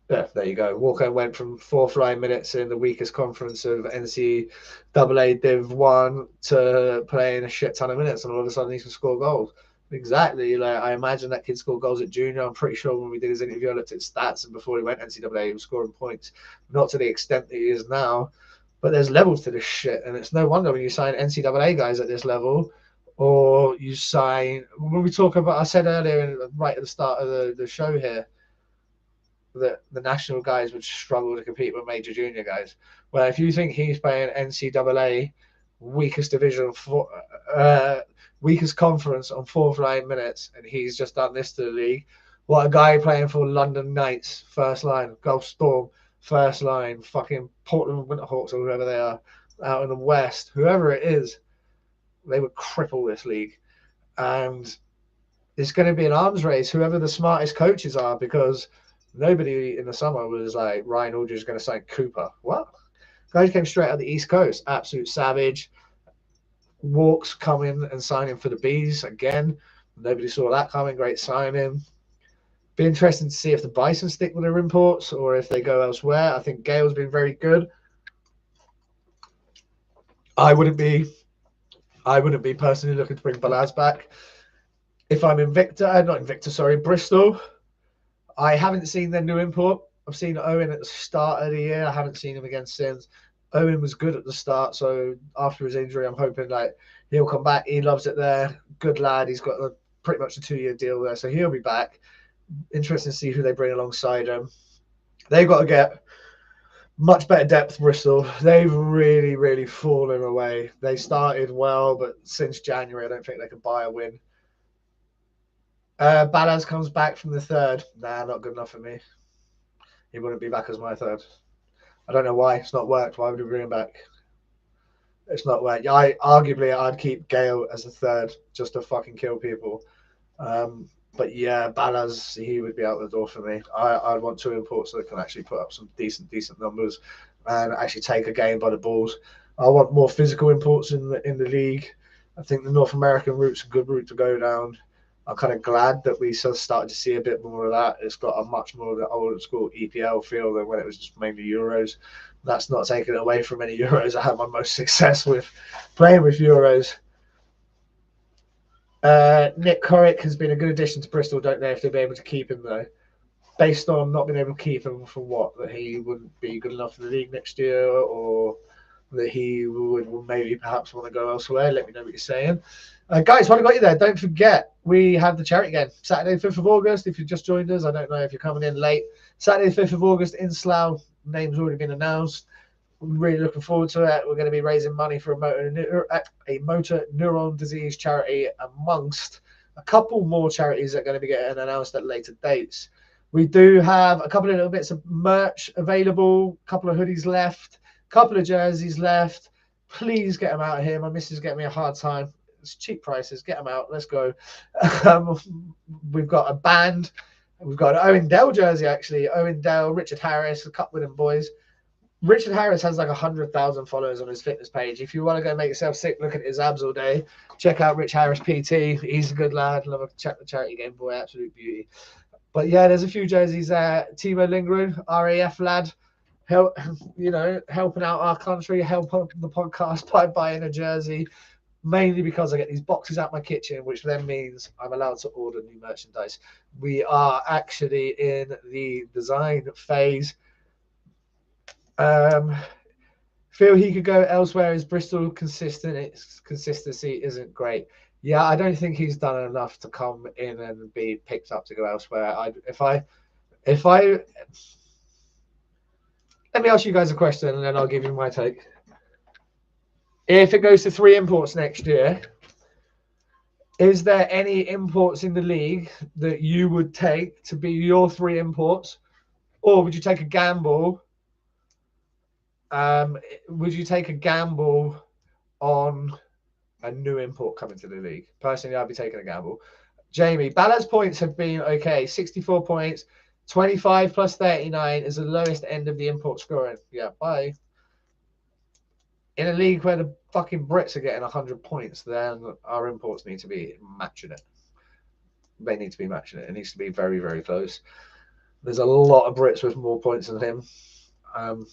Yeah, there you go. Walker went from 4 flying minutes in the weakest conference of NCAA Div 1 to playing a shit ton of minutes, and all of a sudden he can score goals. Exactly. Like, I imagine that kid scored goals at junior. I'm pretty sure when we did his interview, I looked at stats, and before he went NCAA, he was scoring points. Not to the extent that he is now, but there's levels to this shit, and it's no wonder when you sign NCAA guys at this level, or you sign. When we talk about, I said earlier, right at the start of the show here, that the national guys would struggle to compete with major junior guys. Well, if you think he's playing NCAA weakest division, weakest conference on fourth line minutes, and he's just done this to the league, what a guy playing for London Knights first line, Gulf Storm first line, fucking Portland Winterhawks or whoever they are out in the West, whoever it is, they would cripple this league. And it's going to be an arms race, whoever the smartest coaches are, because nobody in the summer was like, Ryan Aldridge is going to sign Cooper. What? Guys came straight out of the East Coast. Absolute savage. Walks coming and signing for the Bees again. Nobody saw that coming. Great signing. Be interesting to see if the Bison stick with their imports or if they go elsewhere. I think Gale's been very good. I wouldn't be personally looking to bring Balaz back. If I'm Bristol, I haven't seen their new import. I've seen Owen at the start of the year. I haven't seen him again since. Owen was good at the start, so after his injury, I'm hoping like he'll come back. He loves it there. Good lad. He's got pretty much a 2-year deal there, so he'll be back. Interesting to see who they bring alongside him. They've got to get much better depth, Bristol. They've really, really fallen away. They started well, but since January, I don't think they can buy a win. Balaz comes back from the third. Nah, not good enough for me. He wouldn't be back as my third. I don't know why. It's not worked. Why would we bring him back? It's not worked. Arguably, I'd keep Gale as a third just to fucking kill people. But yeah, Balaz, he would be out the door for me. I'd want 2 imports that can actually put up some decent numbers and actually take a game by the balls. I want more physical imports in the league. I think the North American route's a good route to go down. I'm kind of glad that we started to see a bit more of that. It's got a much more of the old school EPL feel than when it was just mainly Euros. That's not taking it away from any Euros. I had my most success with playing with Euros. Nick Corrick has been a good addition to Bristol. Don't know if they'll be able to keep him though. Based on not being able to keep him for what? That he wouldn't be good enough for the league next year, or that he would maybe perhaps want to go elsewhere. Let me know what you're saying. Guys, while I got you there, don't forget, we have the charity game. Saturday, 5th of August, if you've just joined us. I don't know if you're coming in late. Saturday, 5th of August in Slough. Name's already been announced. I'm really looking forward to it. We're going to be raising money for a motor neuron disease charity amongst a couple more charities that are going to be getting announced at later dates. We do have a couple of little bits of merch available, a couple of hoodies left, a couple of jerseys left. Please get them out of here. My missus is getting me a hard time. It's cheap prices. Get them out. Let's go. We've got a band. We've got an Owen Dell jersey, actually. Owen Dell, Richard Harris, a couple of them boys. Richard Harris has like 100,000 followers on his fitness page. If you want to go make yourself sick, look at his abs all day. Check out Rich Harris PT. He's a good lad. Love a check the charity game boy. Absolute beauty. But yeah, there's a few jerseys there. Timo Lindgren, RAF lad, helping out our country, help the podcast by buying a jersey. Mainly because I get these boxes out my kitchen, which then means I'm allowed to order new merchandise. We are actually in the design phase. Feel he could go elsewhere. Is Bristol consistent? Its consistency isn't great. Yeah, I don't think he's done enough to come in and be picked up to go elsewhere. Let me ask you guys a question and then I'll give you my take. If it goes to 3 imports next year, is there any imports in the league that you would take to be your 3 imports? Or would you take a gamble? Would you take a gamble on a new import coming to the league? Personally, I'd be taking a gamble. Jamie, Balaz's points have been okay. 64 points, 25 plus 39 is the lowest end of the import scoring. Yeah, bye. In a league where the fucking Brits are getting 100 points, then our imports need to be matching it. They need to be matching it. It needs to be very, very close. There's a lot of Brits with more points than him. And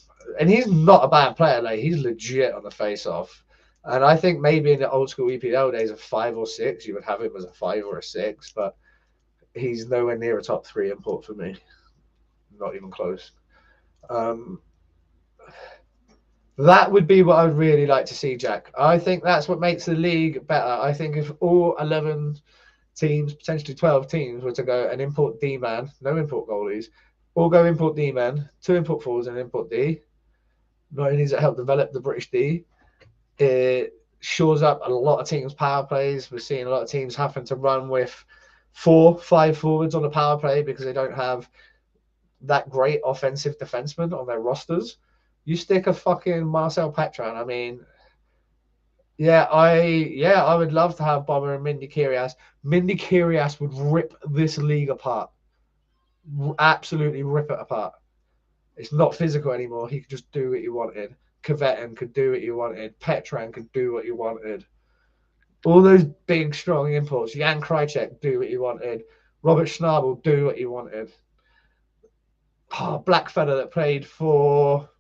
he's not a bad player. Like, he's legit on the face-off. And I think maybe in the old school EPL days of 5 or 6, you would have him as a 5 or a 6. But he's nowhere near a top 3 import for me. Not even close. That would be what I would really like to see, Jack. I think that's what makes the league better. I think if all 11 teams, potentially 12 teams, were to go and import D-man, no import goalies, all go import D-man, 2 import forwards and import D, not only does it help develop the British D, it shores up a lot of teams' power plays. We're seeing a lot of teams having to run with 4, 5 forwards on a power play because they don't have that great offensive defenseman on their rosters. You stick a fucking Marcel Petran. I mean, I would love to have Bomber and Mindy Kirias. Mindy Kirias would rip this league apart. Absolutely rip it apart. It's not physical anymore. He could just do what he wanted. Kavetin could do what he wanted. Petran could do what he wanted. All those big, strong imports. Jan Krajcek do what he wanted. Robert Schnabel do what he wanted. Oh, black fella that played for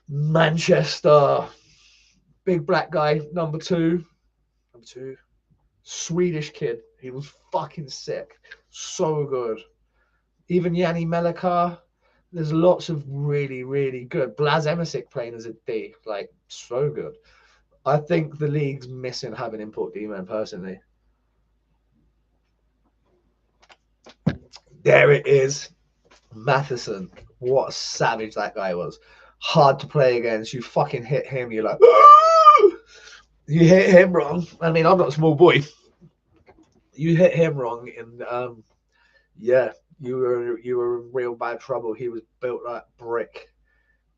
Manchester. Big black guy, number two. Swedish kid. He was fucking sick. So good. Even Yanni Melekar. There's lots of really, really good. Blaz Emisic playing as a D. Like, so good. I think the league's missing having import D-man, personally. There it is. Matheson. What a savage that guy was. Hard to play against. You fucking hit him. You're like, "Woo!" You hit him wrong. I mean, I'm not a small boy. You hit him wrong, and yeah, you were in real bad trouble. He was built like brick.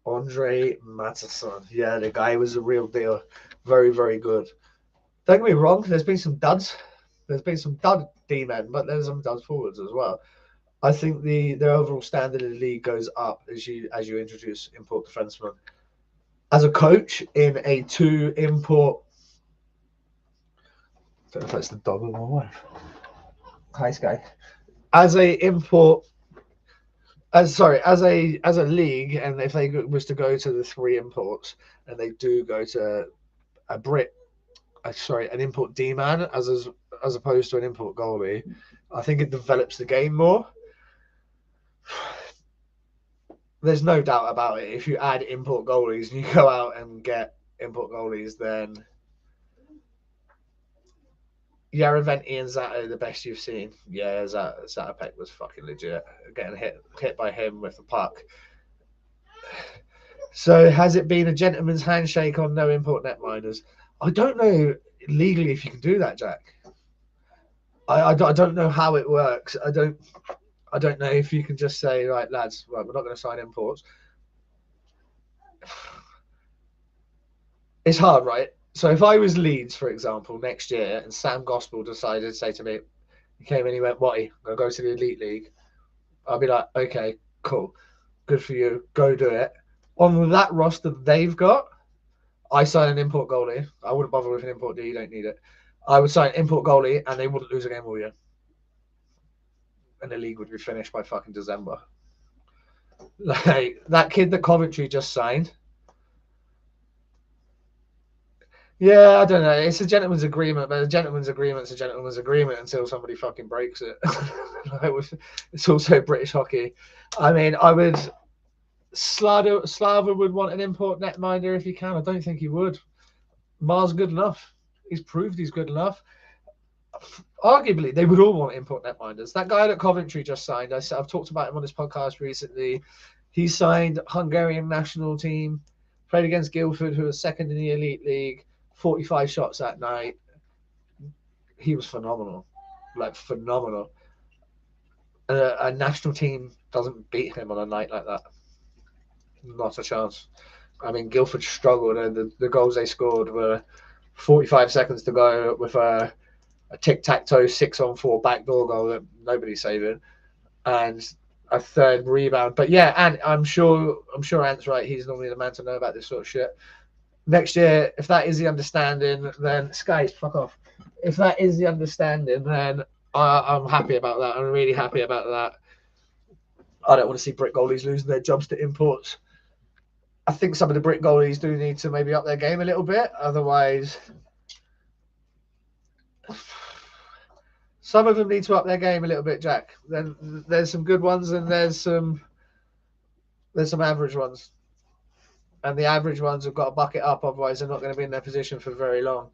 Andre Matheson. Yeah, the guy was a real deal. Very, very good. Don't get me wrong. There's been some duds. There's been some dud D-men, but there's some duds forwards as well. I think the overall standard of the league goes up as you introduce import defensemen. As a coach in a 2 import, I don't know if that's the dog of my wife. Hi, Sky. As a import, as a league, and if they was to go to the 3 imports, and they do go to an import D-man as opposed to an import goalie, I think it develops the game more. There's no doubt about it. If you add import goalies and you go out and get import goalies, then Yaraventi and Zato the best you've seen. Yeah, Zatopek was fucking legit. Getting hit by him with the puck. So has it been a gentleman's handshake on no import netminders? I don't know legally if you can do that, Jack. I don't know how it works. I don't know if you can just say, right, lads, right, we're not going to sign imports. It's hard, right? So if I was Leeds, for example, next year, and Sam Gospel decided to say to me, he came in, he went, Watty, I'm going to go to the Elite League. I'll be like, okay, cool. Good for you. Go do it. On that roster they've got, I sign an import goalie. I wouldn't bother with an import D. You don't need it. I would sign import goalie, and they wouldn't lose a game all year. And the league would be finished by fucking December. Like, that kid that Coventry just signed. Yeah, I don't know. It's a gentleman's agreement, but a gentleman's agreement's a gentleman's agreement until somebody fucking breaks it. It's also British hockey. I mean, I would... Slava would want an import netminder if he can. I don't think he would. Mars good enough. He's proved he's good enough. Arguably, they would all want import netminders. That guy that Coventry just signed, I've talked about him on this podcast recently. He signed Hungarian national team, played against Guildford, who was second in the Elite League, 45 shots that night. He was phenomenal. Like, phenomenal. A national team doesn't beat him on a night like that. Not a chance. I mean, Guildford struggled, and the goals they scored were 45 seconds to go with a tic-tac-toe 6-on-4 backdoor goal that nobody's saving, and a third rebound. But yeah, and I'm sure Ant's right. He's normally the man to know about this sort of shit. Next year, if that is the understanding, then Sky, fuck off. If that is the understanding, then I'm happy about that. I'm really happy about that. I don't want to see Brit goalies losing their jobs to imports. I think some of the Brit goalies do need to maybe up their game a little bit. Otherwise, some of them need to up their game a little bit, Jack. Then there's some good ones and there's some average ones. and the average ones have got to buck it up, otherwise they're not going to be in their position for very long.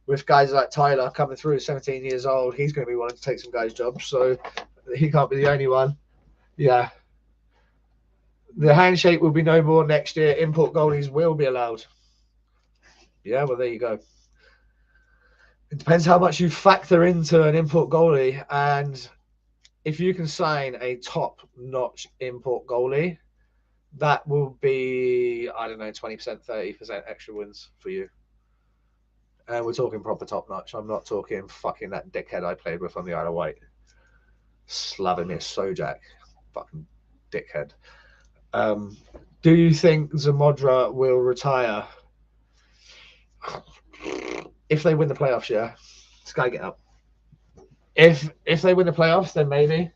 With guys like Tyler coming through, 17 years old, he's going to be wanting to take some guys' jobs, so he can't be the only one. Yeah. The handshake will be no more next year. Import goalies will be allowed. Yeah, well, there you go. It depends how much you factor into an import goalie, and if you can sign a top-notch import goalie, that will be, I don't know, 20%, 30% extra wins for you. And we're talking proper top-notch. I'm not talking fucking that dickhead I played with on the Isle of Wight. Slavomir Sojak. Fucking dickhead. Do you think Zamodra will retire? If they win the playoffs, yeah. Sky, get up. If they win the playoffs, then maybe.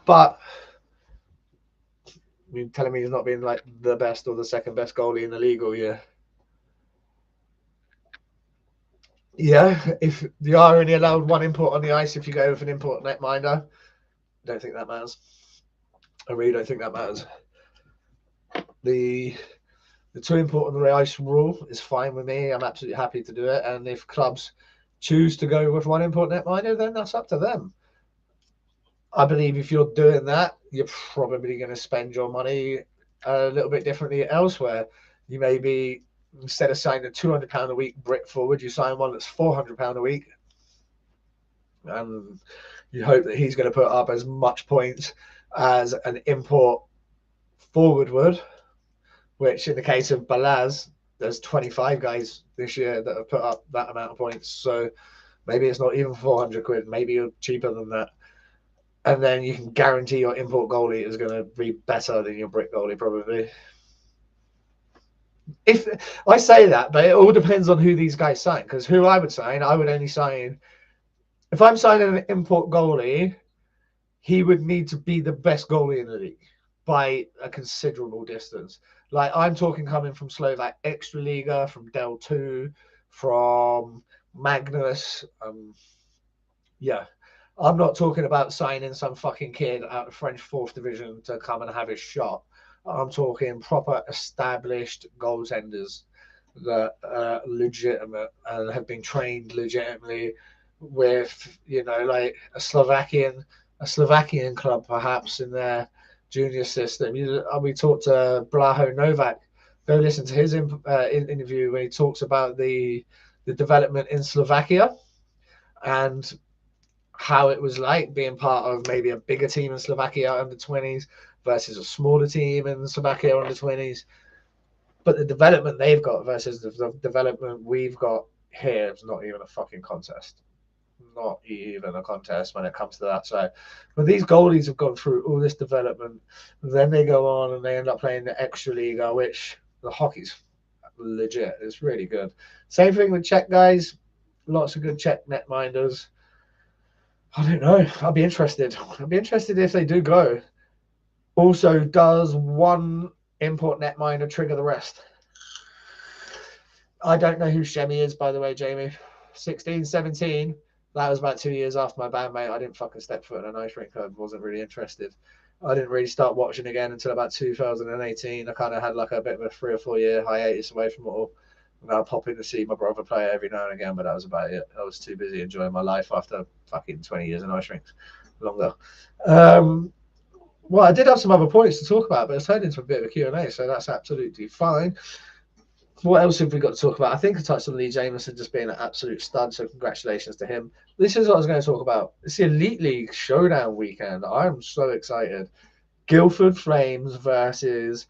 But you're telling me he's not being like the best or the second best goalie in the league all year? Yeah, if you are only allowed one import on the ice, if you go with an import netminder, I don't think that matters. I really don't think that matters. The two import on the ice rule is fine with me. I'm absolutely happy to do it. And if clubs choose to go with one import netminder, then that's up to them. I believe if you're doing that, you're probably going to spend your money a little bit differently elsewhere. You may be, instead of signing a £200 a week Brit forward, you sign one that's £400 a week. And you hope that he's going to put up as much points as an import forward would, which in the case of Balaz, there's 25 guys this year that have put up that amount of points. So maybe it's not even 400 quid. Maybe you're cheaper than that. And then you can guarantee your import goalie is going to be better than your Brit goalie, probably. If I say that, but it all depends on who these guys sign. Because who I would sign, I would only sign. If I'm signing an import goalie, he would need to be the best goalie in the league by a considerable distance. Like I'm talking coming from Slovak Extraliga, from Del 2, from Magnus. Yeah. I'm not talking about signing some fucking kid out of French 4th division to come and have his shot. I'm talking proper established goaltenders that are legitimate and have been trained legitimately with, you know, like a Slovakian club perhaps in their junior system. We talked to Blaho Novak. Go listen to his interview when he talks about the development in Slovakia and how it was like being part of maybe a bigger team in Slovakia under 20s versus a smaller team in Slovakia under 20s. But the development they've got versus the development we've got here is not even a fucking contest. Not even a contest when it comes to that side. But these goalies have gone through all this development. Then they go on and they end up playing the Extraliga, which the hockey's legit. It's really good. Same thing with Czech guys. Lots of good Czech netminders. I don't know. I'll be interested. I'll be interested if they do go. Also, does one import netminder trigger the rest? I don't know who Shemi is, by the way, Jamie. 16, 17. That was about 2 years after my bandmate. I didn't fucking step foot in an ice rink. I wasn't really interested. I didn't really start watching again until about 2018. I kind of had like a bit of a 3 or 4 year hiatus away from it all. And I'll pop in to see my brother play every now and again, but that was about it. I was too busy enjoying my life after fucking 20 years in ice rinks. Longer. Well, I did have some other points to talk about, but it's turned into a bit of a Q&A, so that's absolutely fine. What else have we got to talk about? I think I touched on Lee Jameson just being an absolute stud, so congratulations to him. This is what I was going to talk about. It's the Elite League Showdown weekend. I'm so excited. Guildford Flames versus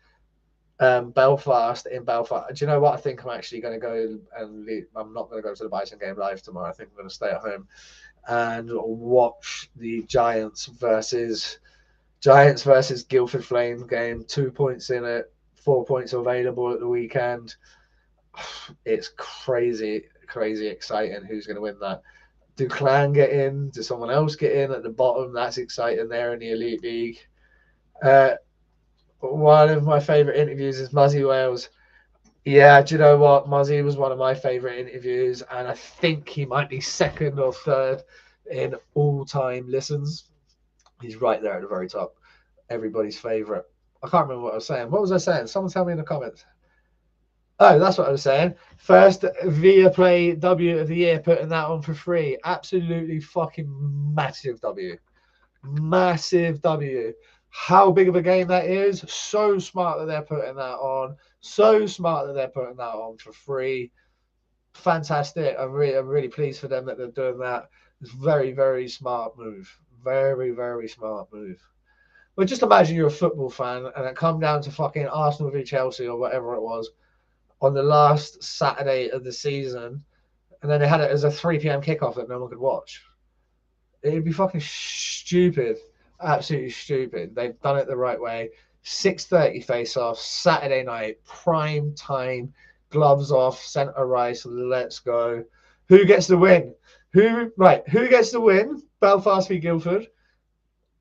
Belfast in Belfast. Do you know what? I think I'm actually going to go and I'm not going to go to the Bison game live tomorrow. I think I'm going to stay at home and watch the Giants versus Guildford Flames game. 2 points in it, 4 points available at the weekend. It's crazy exciting. Who's going to win that? Do Clan get in? Does someone else get in at the bottom? That's exciting there in the Elite League. One of my favourite interviews is Muzzy Wales. Yeah, do you know what? Muzzy was one of my favourite interviews, and I think he might be second or third in all-time listens. He's right there at the very top. Everybody's favourite. I can't remember what I was saying. What was I saying? Someone tell me in the comments. Oh, that's what I was saying. First Viaplay W of the year, putting that on for free. Absolutely fucking massive W. Massive W. How big of a game that is. So smart that they're putting that on. So smart that they're putting that on for free. Fantastic. I'm really pleased for them that they're doing that. It's very, very smart move. Very, very smart move. But just imagine you're a football fan and it come down to fucking Arsenal v Chelsea or whatever it was on the last Saturday of the season, and then they had it as a 3 p.m. kickoff that no one could watch. It'd be fucking stupid. Absolutely stupid. They've done it the right way. 6:30 face-off, Saturday night, prime time, gloves off, centre rice, let's go. Who gets the win? Who gets the win? Belfast v Guildford.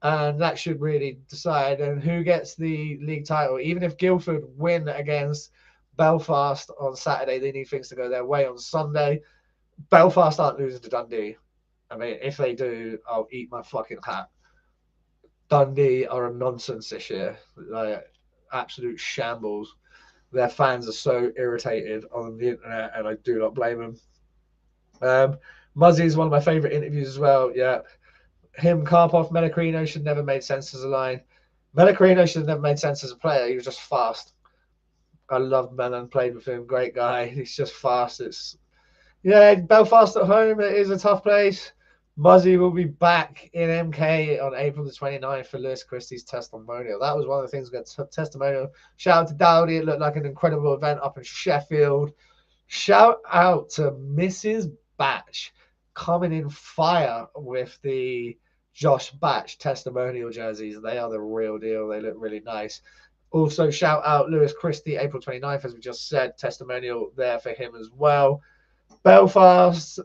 And that should really decide. And who gets the league title? Even if Guildford win against Belfast on Saturday, they need things to go their way on Sunday. Belfast aren't losing to Dundee. I mean, if they do, I'll eat my fucking hat. Dundee are a nonsense this year. Like, absolute shambles. Their fans are so irritated on the internet, and I do not blame them. Muzzy is one of my favourite interviews as well. Yeah. Him, Karpov, Melacrino should never made sense as a line. Melacrino should have never made sense as a player. He was just fast. I loved Melan, played with him. Great guy. He's just fast. Belfast at home. It is a tough place. Muzzy will be back in MK on April the 29th for Lewis Christie's testimonial. That was one of the things we got testimonial. Shout out to Dowdy. It looked like an incredible event up in Sheffield. Shout out to Mrs. Batch coming in fire with the Josh Batch testimonial jerseys. They are the real deal. They look really nice. Also, shout out Lewis Christie, April 29th, as we just said, testimonial there for him as well. Belfast,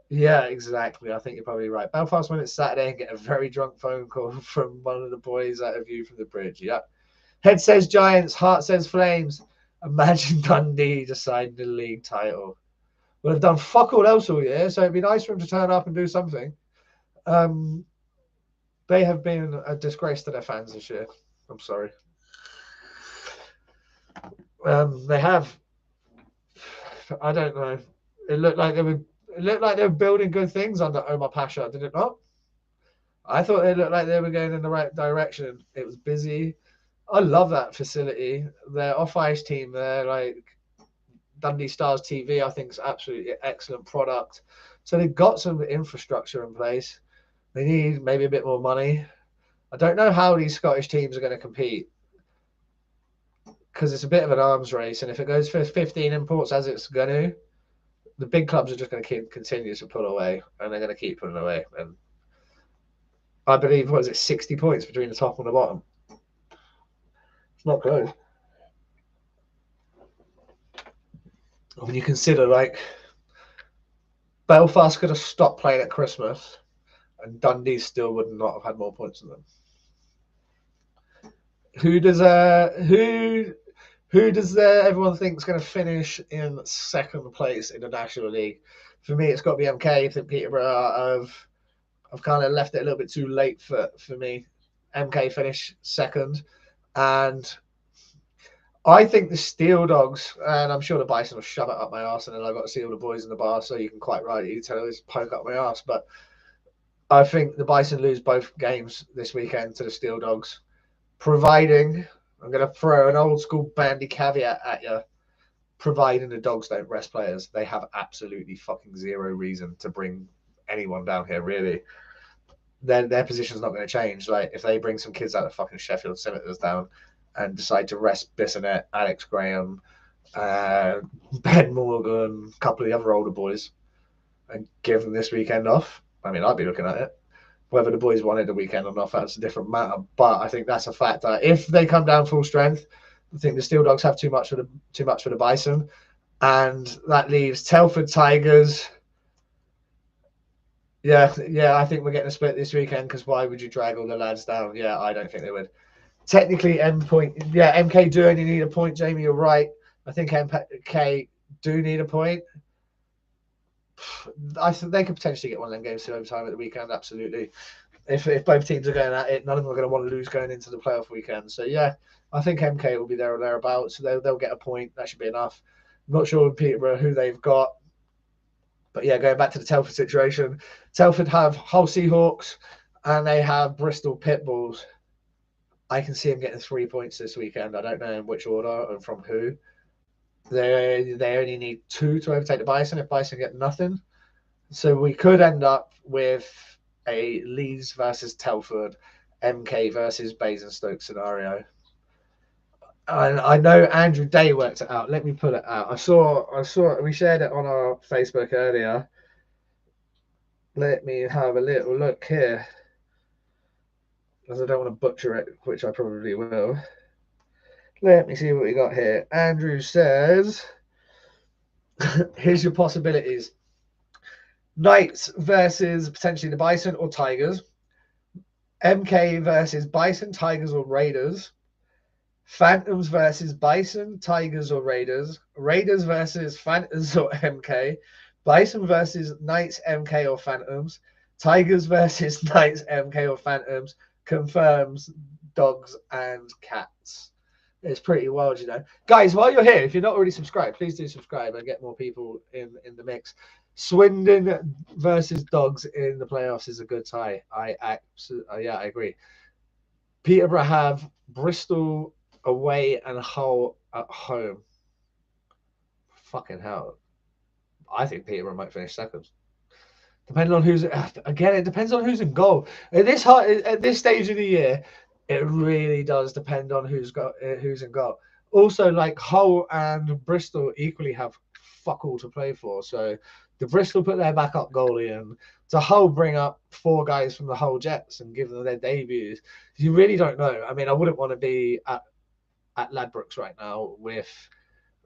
yeah, exactly. I think you're probably right. Belfast when it's Saturday and get a very drunk phone call from one of the boys at a view from the bridge. Yep. Head says Giants, heart says Flames. Imagine Dundee deciding the league title. Well, they've done fuck all else all year, so it'd be nice for them to turn up and do something. They have been a disgrace to their fans this year. I'm sorry. They have. I don't know. It looked like they were building good things under Omar Pasha, did it not? I thought they looked like they were going in the right direction. It was busy. I love that facility. Their off-ice team, they're like Dundee Stars TV, I think is absolutely excellent product. So they've got some infrastructure in place. They need maybe a bit more money. I don't know how these Scottish teams are going to compete because it's a bit of an arms race. And if it goes for 15 imports as it's going to, the big clubs are just going to continue to pull away, and they're going to keep pulling away. And I believe, 60 points between the top and the bottom? It's not close. When you consider, like, Belfast could have stopped playing at Christmas, and Dundee still would not have had more points than them. Who does everyone think is going to finish in second place in the National League? For me, it's got to be MK. I think Peterborough I've kind of left it a little bit too late for me. MK finish second, and I think the Steel Dogs, and I'm sure the Bison will shove it up my arse, and then I've got to see all the boys in the bar, so you can quite rightly tell it's poke up my arse. But I think the Bison lose both games this weekend to the Steel Dogs, providing, I'm going to throw an old school bandy caveat at you, providing the Dogs don't rest players. They have absolutely fucking zero reason to bring anyone down here, really. Then their position's not going to change. Like, if they bring some kids out of fucking Sheffield Senators down and decide to rest Bissonette, Alex Graham, Ben Morgan, a couple of the other older boys, and give them this weekend off, I mean, I'd be looking at it. Whether the boys wanted the weekend or not, that's a different matter. But I think that's a factor. If they come down full strength, I think the Steel Dogs have too much for the Bison, and that leaves Telford Tigers. Yeah, I think we're getting a split this weekend, because why would you drag all the lads down? Yeah, I don't think they would. Technically, MK do only need a point. Jamie, you're right. I think MK do need a point. I think they could potentially get one of them games to overtime at the weekend, absolutely. if both teams are going at it, none of them are going to want to lose going into the playoff weekend. So yeah, I think MK will be there or thereabouts. So they'll get a point. That should be enough. I'm not sure with Peterborough who they've got. But yeah, going back to the Telford situation, Telford have Hull Seahawks and they have Bristol Pitbulls. I can see them getting 3 points this weekend. I don't know in which order and from who. They only need 2 to overtake the Bison if Bison get nothing. So we could end up with a Leeds versus Telford, MK versus Basingstoke scenario. And I know Andrew Day worked it out. Let me pull it out. I saw we shared it on our Facebook earlier. Let me have a little look here, as I don't want to butcher it, which I probably will. Let me see what we got here. Andrew says, here's your possibilities. Knights versus potentially the Bison or Tigers. MK versus Bison, Tigers or Raiders. Phantoms versus Bison, Tigers or Raiders. Raiders versus Phantoms or MK. Bison versus Knights, MK or Phantoms. Tigers versus Knights, MK or Phantoms. Confirms Dogs and Cats. It's pretty wild, you know. Guys, while you're here, if you're not already subscribed, please do subscribe and get more people in the mix. Swindon versus Dogs in the playoffs is a good tie. I agree. Peterborough have Bristol away and Hull at home. Fucking hell. I think Peterborough might finish second. Depending on who's again, it depends on who's in goal. At this stage of the year, it really does depend on who's in goal. Also, like Hull and Bristol equally have fuck all to play for. So the Bristol put their backup goalie and to Hull bring up 4 guys from the Hull Jets and give them their debuts. You really don't know. I mean, I wouldn't want to be at Ladbrokes right now with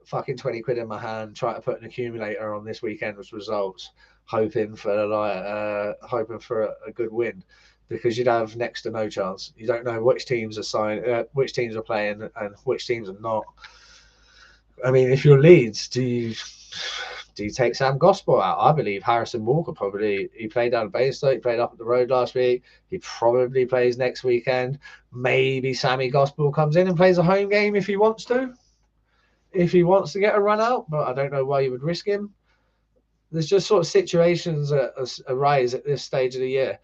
fucking 20 quid in my hand trying to put an accumulator on this weekend's results, hoping for a good win, because you'd have next to no chance. You don't know which teams are which teams are playing and which teams are not. I mean, if you're Leeds, do you take Sam Gospel out? I believe Harrison Walker he played down at Basingstoke, he played up at the road last week. He probably plays next weekend. Maybe Sammy Gospel comes in and plays a home game if he wants to. If he wants to get a run out, but I don't know why you would risk him. There's just sort of situations that arise at this stage of the year.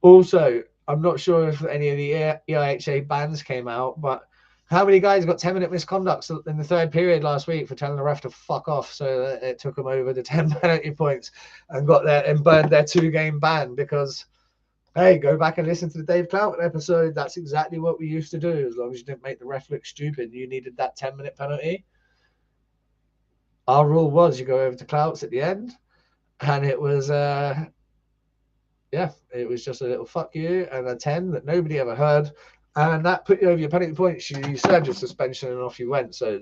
Also, I'm not sure if any of the EIHL bans came out, but how many guys got 10-minute misconducts in the third period last week for telling the ref to fuck off? So that it took them over the 10 penalty points and burned their 2-game ban because, hey, go back and listen to the Dave Cloughton episode. That's exactly what we used to do. As long as you didn't make the ref look stupid, you needed that 10-minute penalty. Our rule was you go over to Clouts at the end, and it was, it was just a little fuck you and a 10 that nobody ever heard. And that put you over your penalty points. You served your suspension and off you went. So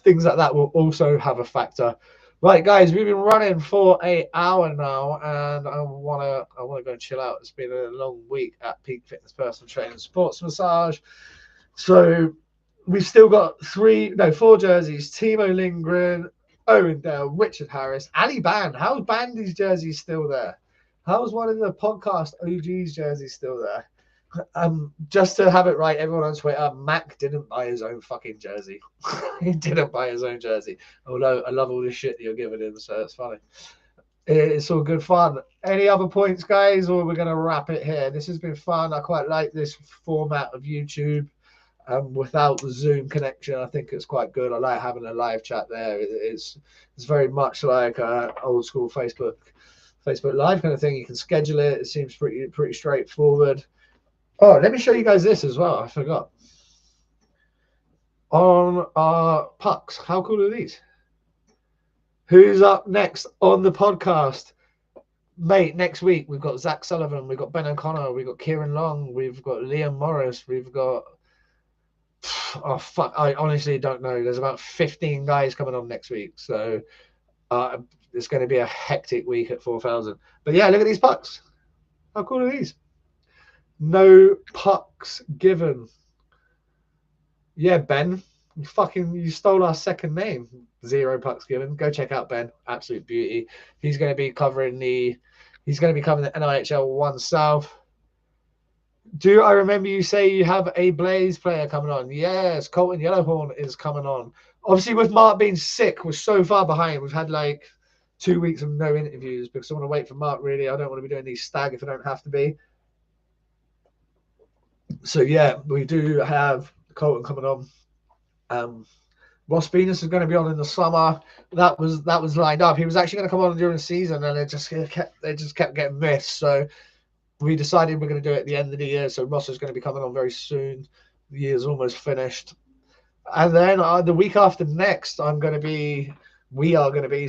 things like that will also have a factor. Right, guys, we've been running for an hour now, and I wanna go and chill out. It's been a long week at Peak Fitness Personal Training Sports Massage. So we've still got 4 jerseys. Timo Lindgren, Owen Dale, Richard Harris, Ali Band. How's Bandy's jersey still there? How's one of the podcast OG's jerseys still there? Just to have it right, everyone on Twitter, Mac didn't buy his own fucking jersey. He didn't buy his own jersey. Although I love all this shit that you're giving him, so it's funny. It's all good fun. Any other points, guys, or we're going to wrap it here? This has been fun. I quite like this format of YouTube. Without the Zoom connection, I think it's quite good. I like having a live chat there. It's very much like old school Facebook Live kind of thing. You can schedule it. It seems pretty straightforward. Oh, let me show you guys this as well. I forgot. On our pucks, how cool are these? Who's up next on the podcast? Mate, next week we've got Zach Sullivan, we've got Ben O'Connor, we've got Kieran Long, we've got Liam Morris, we've got... Oh, fuck. I honestly don't know. There's about 15 guys coming on next week. So it's going to be a hectic week at 4,000. But yeah, look at these pucks. How cool are these? No pucks given. Yeah, Ben. You stole our second name. 0 pucks given. Go check out Ben. Absolute beauty. He's going to be covering the He's going to be coming to NIHL 1 South. Do I remember you say you have a Blaze player coming on? Yes, Colton Yellowhorn is coming on. Obviously, with Mark being sick, we're so far behind. We've had like 2 weeks of no interviews because I want to wait for Mark, really. I don't want to be doing these stag if I don't have to be. So, yeah, we do have Colton coming on. Ross Venus is going to be on in the summer. That was lined up. He was actually going to come on during the season, and it just kept getting missed. So we decided we're going to do it at the end of the year. So Ross is going to be coming on very soon. The year's almost finished. And then the week after next, we are going to be,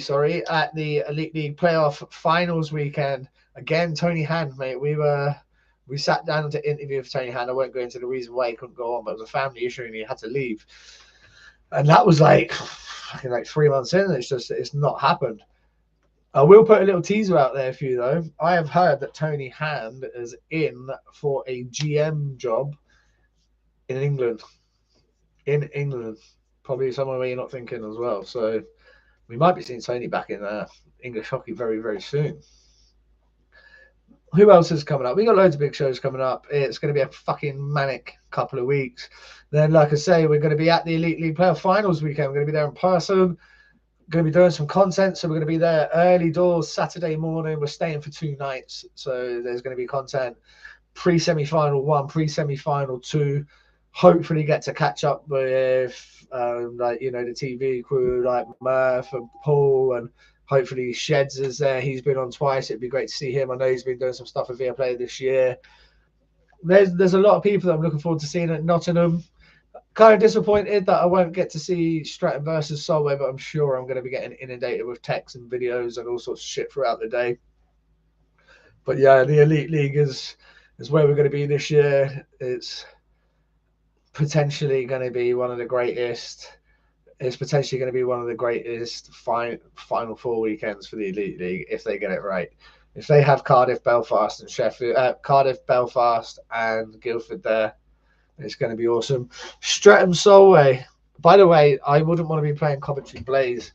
at the Elite League Playoff Finals weekend. Again, Tony Hand, mate. We sat down to interview with Tony Hand. I won't go into the reason why he couldn't go on, but it was a family issue and he had to leave. And that was like 3 months in. It's not happened. I will put a little teaser out there for you, though. I have heard that Tony Hand is in for a GM job in England. Probably somewhere where you're not thinking as well. So we might be seeing Tony back in English hockey very, very soon. Who else is coming up? We got loads of big shows coming up. It's going to be a fucking manic couple of weeks. Then, like I say, we're going to be at the Elite League Playoff Finals weekend. We're going to be there in person. Going to be doing some content, so we're going to be there early doors Saturday morning. We're staying for 2 nights, so there's going to be content pre-semi-final 1, pre-semi-final 2. Hopefully get to catch up with the TV crew like Murph and Paul, and hopefully Sheds is there. He's been on twice. It'd be great to see him. I know he's been doing some stuff with Viaplay this year. There's a lot of people that I'm looking forward to seeing at Nottingham. Kind of disappointed that I won't get to see Stratton versus Solway, but I'm sure I'm going to be getting inundated with texts and videos and all sorts of shit throughout the day. But yeah, the Elite League is where we're going to be this year. It's potentially going to be one of the greatest. It's potentially going to be one of the greatest Final Four weekends for the Elite League if they get it right. If they have Cardiff, Belfast, and Belfast, and Guildford there, it's going to be awesome. Streatham Solway. By the way, I wouldn't want to be playing Coventry Blaze.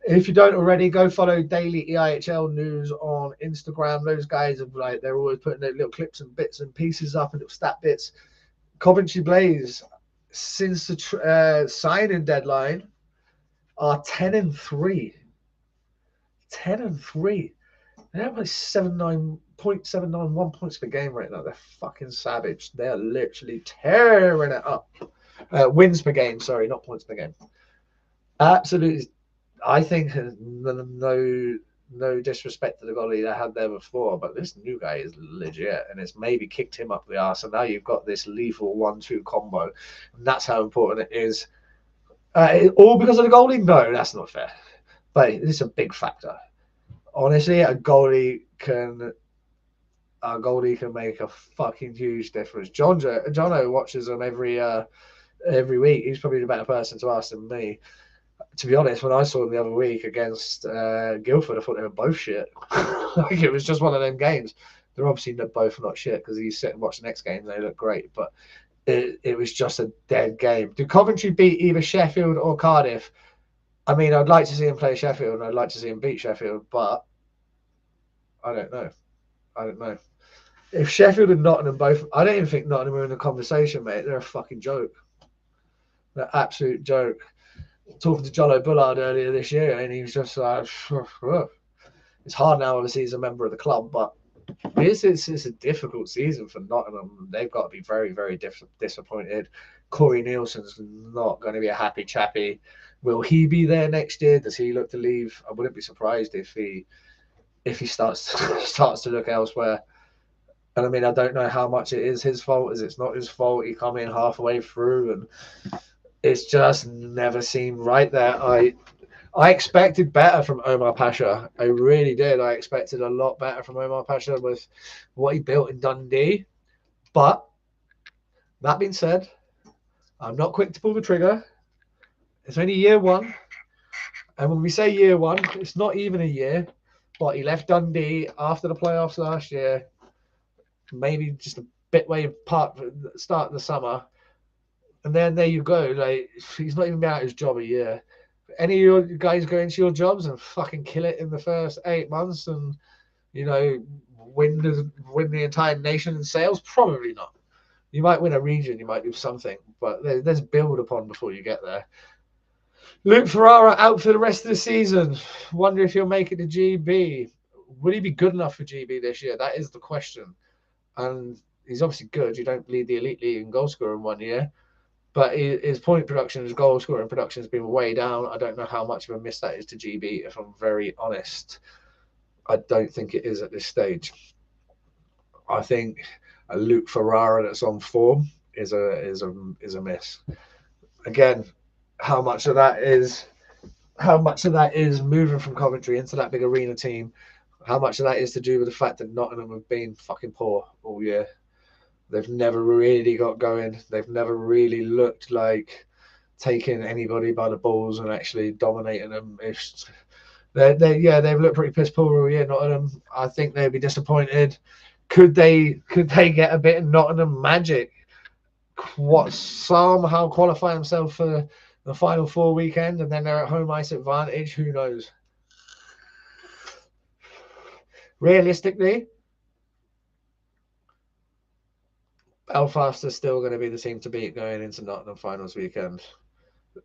If you don't already, go follow Daily EIHL News on Instagram. Those guys are they're always putting their little clips and bits and pieces up and little stat bits. Coventry Blaze, since the signing deadline, are 10-3. 10-3. They have like 0.791 points per game right now. They're fucking savage. They're literally tearing it up. Wins per game, sorry, not points per game. Absolutely. I think no disrespect to the goalie that had there before, but this new guy is legit, and it's maybe kicked him up the arse, and now you've got this lethal 1-2 combo, and that's how important it is. All because of the goalie? No, that's not fair. But it's a big factor. Honestly, a goalie can make a fucking huge difference. Jono watches them every week. He's probably the better person to ask than me. To be honest, when I saw them the other week against Guildford, I thought they were both shit. Like, it was just one of them games. They're obviously both not shit because you sit and watch the next game and they look great. But it was just a dead game. Do Coventry beat either Sheffield or Cardiff? I mean, I'd like to see him play Sheffield and I'd like to see him beat Sheffield, but I don't know. If Sheffield and Nottingham both, I don't even think Nottingham are in the conversation, mate. They're a fucking joke. They're an absolute joke. Talking to Jollo Bullard earlier this year, and he was just like, it's hard now, obviously, he's a member of the club, but it's a difficult season for Nottingham. They've got to be very, very disappointed. Corey Nielsen's not going to be a happy chappy. Will he be there next year? Does he look to leave? I wouldn't be surprised if he starts to look elsewhere. And I mean, I don't know how much it is his fault, as it's not his fault. He come in halfway through, and it's just never seemed right there. I expected better from Omar Pasha. I really did. I expected a lot better from Omar Pasha with what he built in Dundee. But that being said, I'm not quick to pull the trigger. It's only year one. And when we say year one, it's not even a year. But he left Dundee after the playoffs last year. Maybe just a bit way apart at the start of the summer. And then there you go. Like, he's not even been out his job a year. Any of your guys go into your jobs and fucking kill it in the first 8 months and, win the entire nation in sales? Probably not. You might win a region, you might do something, but there's build upon before you get there. Luke Ferrara out for the rest of the season. Wonder if he'll make it to GB. Would he be good enough for GB this year? That is the question. And he's obviously good. You don't lead the Elite League in goal scorer in 1 year. But his point production, his goal scoring production has been way down. I don't know how much of a miss that is to GB, if I'm very honest. I don't think it is at this stage. I think a Luke Ferrara that's on form is a miss. Again, how much of that is moving from Coventry into that big arena team? How much of that is to do with the fact that Nottingham have been fucking poor all year? They've never really got going. They've never really looked like taking anybody by the balls and actually dominating them. They've looked pretty piss poor all year, Nottingham. I think they'd be disappointed. Could they get a bit of Nottingham magic? Somehow qualify themselves for the Final Four weekend, and then they're at home ice advantage? Who knows? Realistically, Belfast is still going to be the team to beat going into Nottingham Finals weekend.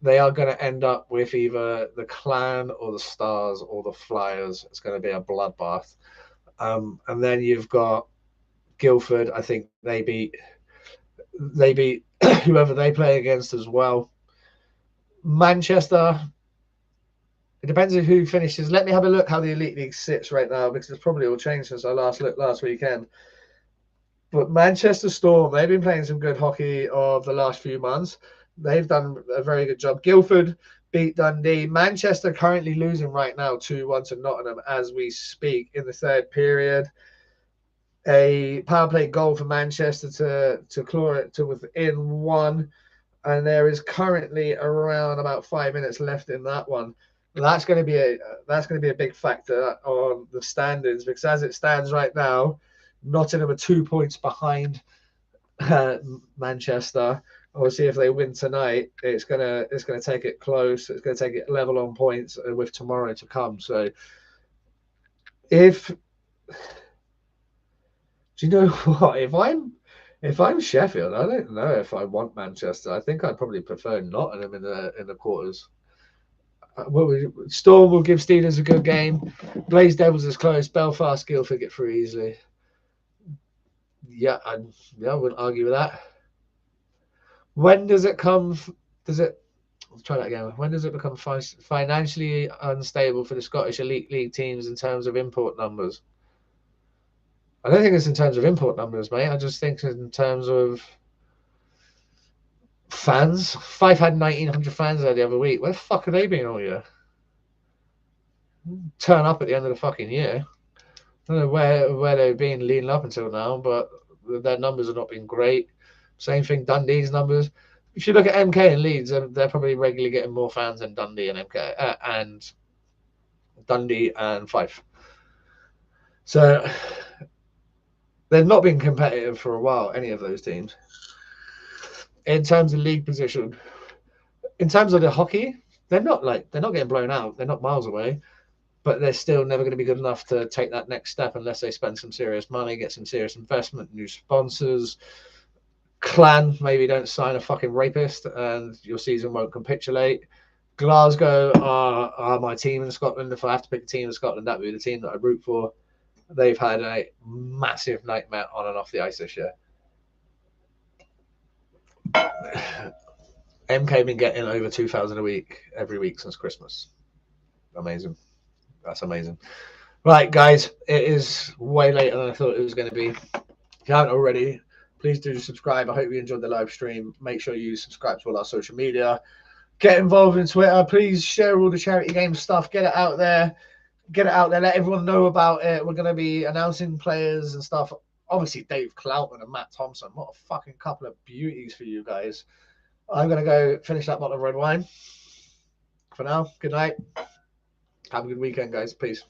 They are going to end up with either the Clan or the Stars or the Flyers. It's going to be a bloodbath. And then you've got Guildford. I think they beat whoever they play against as well. Manchester, it depends on who finishes. Let me have a look how the Elite League sits right now, because it's probably all changed since I last looked last weekend. But Manchester Storm, they've been playing some good hockey of the last few months. They've done a very good job. Guildford beat Dundee. Manchester currently losing right now 2-1 to Nottingham as we speak in the third period. A power play goal for Manchester to claw it to within one. And there is currently around about 5 minutes left in that one. That's going to be a big factor on the standings, because as it stands right now, Nottingham are 2 points behind Manchester. Obviously, if they win tonight, it's gonna take it close. It's gonna take it level on points with tomorrow to come. So, do you know what? If I'm Sheffield, I don't know if I want Manchester. I think I'd probably prefer Nottingham in the quarters. Storm will give Steelers a good game. Blaze Devils is close. Belfast, Guildford get through easily. I wouldn't argue with that. When does it come? Let's try that again. When does it become financially unstable for the Scottish Elite League teams in terms of import numbers? I don't think it's in terms of import numbers, mate. I just think in terms of fans. Fife had 1,900 fans there the other week. Where the fuck have they been all year? Turn up at the end of the fucking year. I don't know where they've been leading up until now, but their numbers have not been great. Same thing, Dundee's numbers. If you look at MK and Leeds, they're probably regularly getting more fans than Dundee and MK and Dundee and Fife. So they've not been competitive for a while, any of those teams. In terms of league position, in terms of the hockey, they're not getting blown out. They're not miles away, but they're still never going to be good enough to take that next step unless they spend some serious money, get some serious investment, new sponsors. Clan, maybe don't sign a fucking rapist and your season won't capitulate. Glasgow are my team in Scotland. If I have to pick a team in Scotland, that would be the team that I root for. They've had a massive nightmare on and off the ice this year. MK been getting over 2,000 a week every week since Christmas. Amazing. That's amazing. Right, guys, it is way later than I thought it was going to be. If you haven't already, please do subscribe. I hope you enjoyed the live stream. Make sure you subscribe to all our social media. Get involved in Twitter. Please share all the charity game stuff. Get it out there. Let everyone know about it. We're going to be announcing players and stuff. Obviously, Dave Cloutman and Matt Thompson. What a fucking couple of beauties for you guys. I'm going to go finish that bottle of red wine. For now, good night. Have a good weekend, guys. Peace.